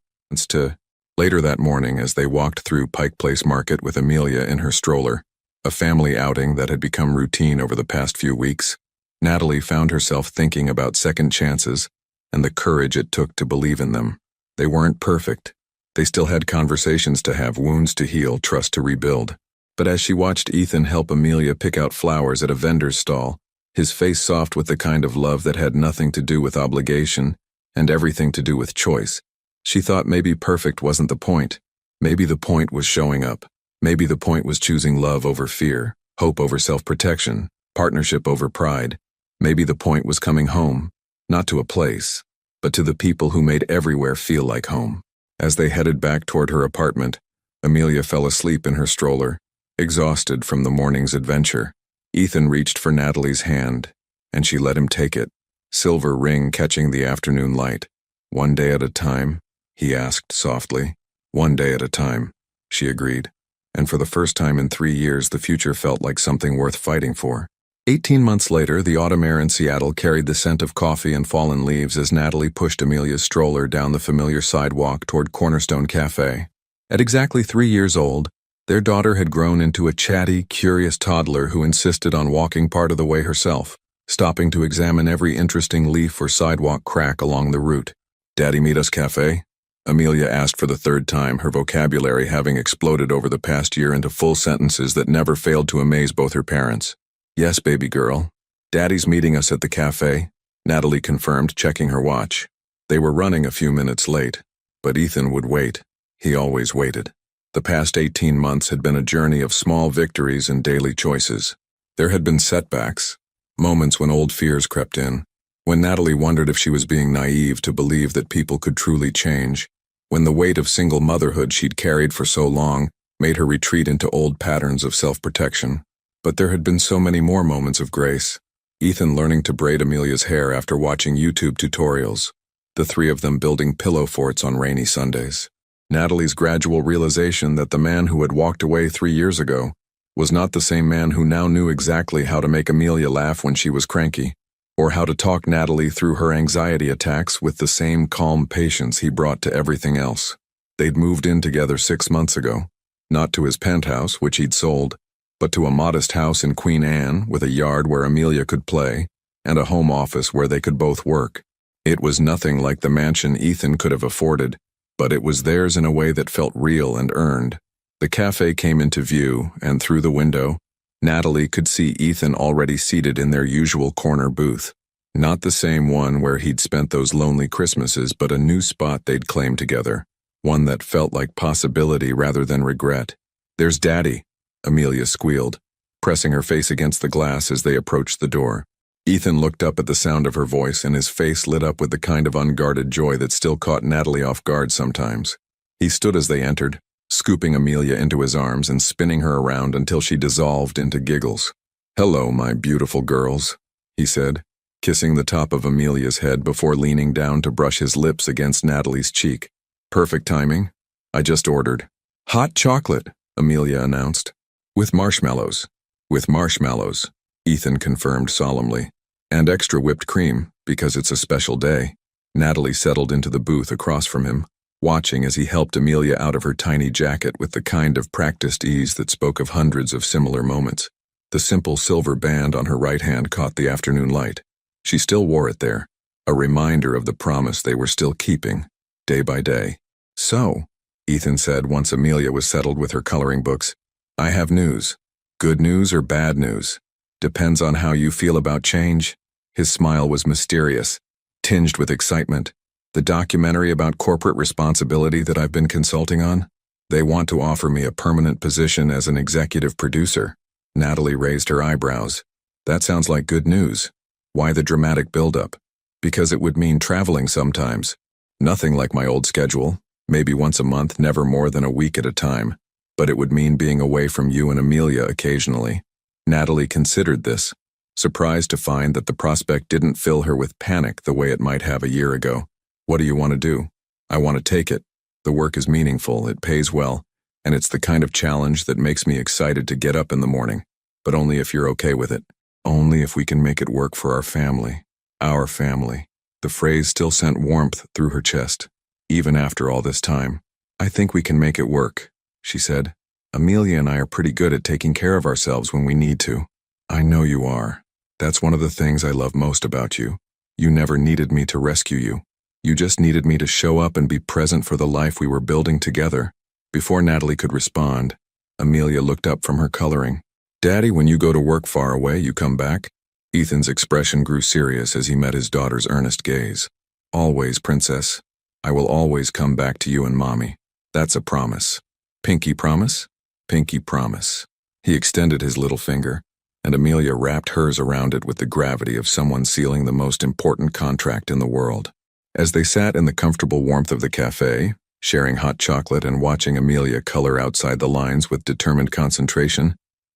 Later that morning, as they walked through Pike Place Market with Amelia in her stroller, a family outing that had become routine over the past few weeks, Natalie found herself thinking about second chances and the courage it took to believe in them. They weren't perfect. They still had conversations to have, wounds to heal, trust to rebuild. But as she watched Ethan help Amelia pick out flowers at a vendor's stall, his face soft with the kind of love that had nothing to do with obligation and everything to do with choice, she thought maybe perfect wasn't the point. Maybe the point was showing up. Maybe the point was choosing love over fear, hope over self-protection, partnership over pride. Maybe the point was coming home, not to a place, but to the people who made everywhere feel like home. As they headed back toward her apartment, Amelia fell asleep in her stroller, exhausted from the morning's adventure. Ethan reached for Natalie's hand, and she let him take it, silver ring catching the afternoon light. One day at a time, he asked softly. One day at a time, she agreed. And for the first time in 3 years, the future felt like something worth fighting for. 18 months later, the autumn air in Seattle carried the scent of coffee and fallen leaves as Natalie pushed Amelia's stroller down the familiar sidewalk toward Cornerstone Cafe. At exactly 3 years old, their daughter had grown into a chatty, curious toddler who insisted on walking part of the way herself, stopping to examine every interesting leaf or sidewalk crack along the route. "Daddy meet us cafe?" Amelia asked for the third time, her vocabulary having exploded over the past year into full sentences that never failed to amaze both her parents. "Yes, baby girl. Daddy's meeting us at the cafe," Natalie confirmed, checking her watch. They were running a few minutes late, but Ethan would wait. He always waited. The past 18 months had been a journey of small victories and daily choices. There had been setbacks, moments when old fears crept in, when Natalie wondered if she was being naive to believe that people could truly change, when the weight of single motherhood she'd carried for so long made her retreat into old patterns of self-protection. But there had been so many more moments of grace. Ethan learning to braid Amelia's hair after watching YouTube tutorials, the three of them building pillow forts on rainy Sundays. Natalie's gradual realization that the man who had walked away 3 years ago was not the same man who now knew exactly how to make Amelia laugh when she was cranky, or how to talk Natalie through her anxiety attacks with the same calm patience he brought to everything else. They'd moved in together 6 months ago, not to his penthouse, which he'd sold, but to a modest house in Queen Anne with a yard where Amelia could play and a home office where they could both work. It was nothing like the mansion Ethan could have afforded, but it was theirs in a way that felt real and earned. The cafe came into view, and through the window, Natalie could see Ethan already seated in their usual corner booth. Not the same one where he'd spent those lonely Christmases, but a new spot they'd claimed together, one that felt like possibility rather than regret. "There's Daddy," Amelia squealed, pressing her face against the glass as they approached the door. Ethan looked up at the sound of her voice, and his face lit up with the kind of unguarded joy that still caught Natalie off guard sometimes. He stood as they entered, scooping Amelia into his arms and spinning her around until she dissolved into giggles. "Hello, my beautiful girls," he said, kissing the top of Amelia's head before leaning down to brush his lips against Natalie's cheek. "Perfect timing. I just ordered." "Hot chocolate," Amelia announced. "With marshmallows." "With marshmallows," Ethan confirmed solemnly. "And extra whipped cream, because it's a special day." Natalie settled into the booth across from him, watching as he helped Amelia out of her tiny jacket with the kind of practiced ease that spoke of hundreds of similar moments. The simple silver band on her right hand caught the afternoon light. She still wore it there, a reminder of the promise they were still keeping, day by day. "So," Ethan said once Amelia was settled with her coloring books, "I have news. Good news or bad news? Depends on how you feel about change." His smile was mysterious, tinged with excitement. "The documentary about corporate responsibility that I've been consulting on? They want to offer me a permanent position as an executive producer." Natalie raised her eyebrows. That sounds like good news. Why the dramatic buildup? Because it would mean traveling sometimes. Nothing like my old schedule, maybe once a month, never more than a week at a time. But it would mean being away from you and Amelia occasionally. Natalie considered this, surprised to find that the prospect didn't fill her with panic the way it might have a year ago. What do you want to do? I want to take it. The work is meaningful, it pays well, and it's the kind of challenge that makes me excited to get up in the morning. But only if you're okay with it. Only if we can make it work for our family. Our family. The phrase still sent warmth through her chest, even after all this time. I think we can make it work, she said. Amelia and I are pretty good at taking care of ourselves when we need to. I know you are. That's one of the things I love most about you. You never needed me to rescue you. You just needed me to show up and be present for the life we were building together. Before Natalie could respond, Amelia looked up from her coloring. Daddy, when you go to work far away, you come back? Ethan's expression grew serious as he met his daughter's earnest gaze. Always, Princess. I will always come back to you and Mommy. That's a promise. Pinky promise? Pinky promise. He extended his little finger, and Amelia wrapped hers around it with the gravity of someone sealing the most important contract in the world. As they sat in the comfortable warmth of the cafe, sharing hot chocolate and watching Amelia color outside the lines with determined concentration,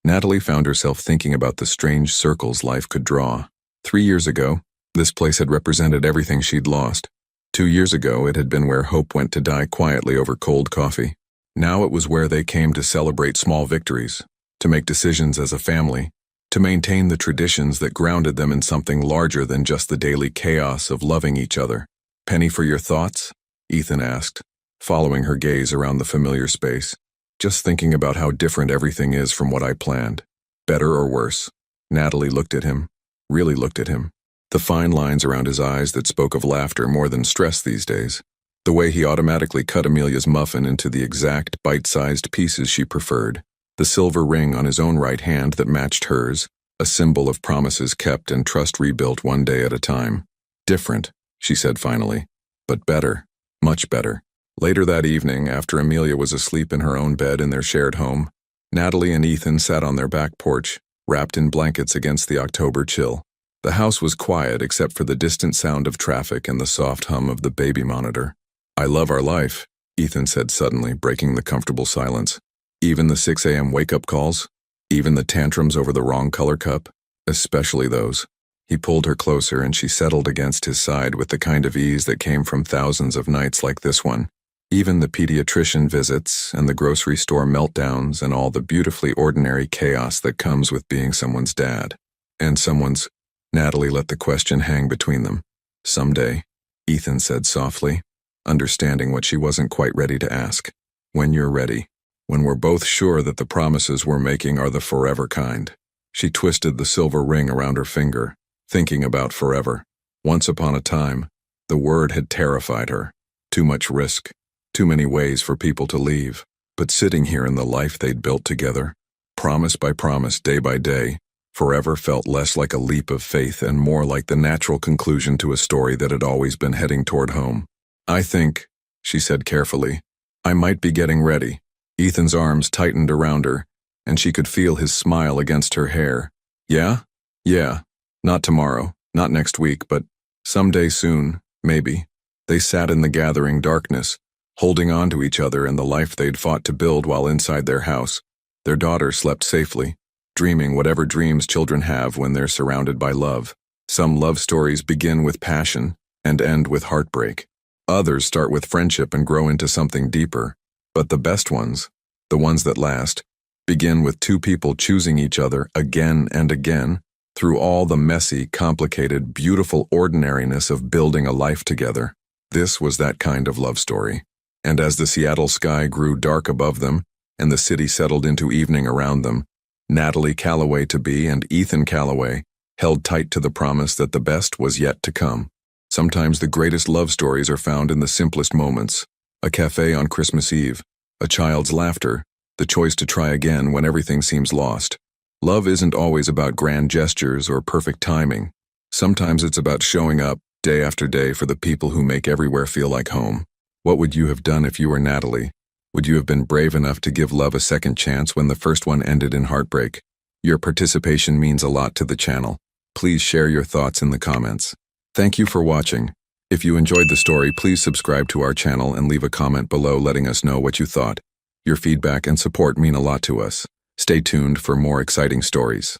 Natalie found herself thinking about the strange circles life could draw. 3 years ago, this place had represented everything she'd lost. 2 years ago, it had been where hope went to die quietly over cold coffee. Now it was where they came to celebrate small victories, to make decisions as a family, to maintain the traditions that grounded them in something larger than just the daily chaos of loving each other. Penny for your thoughts? Ethan asked, following her gaze around the familiar space. Just thinking about how different everything is from what I planned. Better or worse? Natalie looked at him, really looked at him. The fine lines around his eyes that spoke of laughter more than stress these days. The way he automatically cut Amelia's muffin into the exact bite-sized pieces she preferred. The silver ring on his own right hand that matched hers, a symbol of promises kept and trust rebuilt one day at a time. Different, she said finally, but better, much better. Later that evening, after Amelia was asleep in her own bed in their shared home, Natalie and Ethan sat on their back porch, wrapped in blankets against the October chill. The house was quiet except for the distant sound of traffic and the soft hum of the baby monitor. I love our life, Ethan said suddenly, breaking the comfortable silence. Even the 6 a.m. wake-up calls? Even the tantrums over the wrong color cup? Especially those. He pulled her closer and she settled against his side with the kind of ease that came from thousands of nights like this one. Even the pediatrician visits and the grocery store meltdowns and all the beautifully ordinary chaos that comes with being someone's dad. And someone's... Natalie let the question hang between them. Someday, Ethan said softly, understanding what she wasn't quite ready to ask. When you're ready. When we're both sure that the promises we're making are the forever kind. She twisted the silver ring around her finger, thinking about forever. Once upon a time, the word had terrified her. Too much risk. Too many ways for people to leave. But sitting here in the life they'd built together, promise by promise, day by day, forever felt less like a leap of faith and more like the natural conclusion to a story that had always been heading toward home. I think, she said carefully, I might be getting ready. Ethan's arms tightened around her, and she could feel his smile against her hair. Yeah? Yeah. Not tomorrow, not next week, but someday soon, maybe. They sat in the gathering darkness, holding on to each other and the life they'd fought to build while inside their house. Their daughter slept safely, dreaming whatever dreams children have when they're surrounded by love. Some love stories begin with passion and end with heartbreak. Others start with friendship and grow into something deeper. But the best ones, the ones that last, begin with two people choosing each other again and again through all the messy, complicated, beautiful ordinariness of building a life together. This was that kind of love story. And as the Seattle sky grew dark above them and the city settled into evening around them, Natalie Calloway-to-be and Ethan Calloway held tight to the promise that the best was yet to come. Sometimes the greatest love stories are found in the simplest moments. A cafe on Christmas Eve, a child's laughter, the choice to try again when everything seems lost. Love isn't always about grand gestures or perfect timing. Sometimes it's about showing up, day after day, for the people who make everywhere feel like home. What would you have done if you were Natalie? Would you have been brave enough to give love a second chance when the first one ended in heartbreak? Your participation means a lot to the channel. Please share your thoughts in the comments. Thank you for watching. If you enjoyed the story, please subscribe to our channel and leave a comment below letting us know what you thought. Your feedback and support mean a lot to us. Stay tuned for more exciting stories.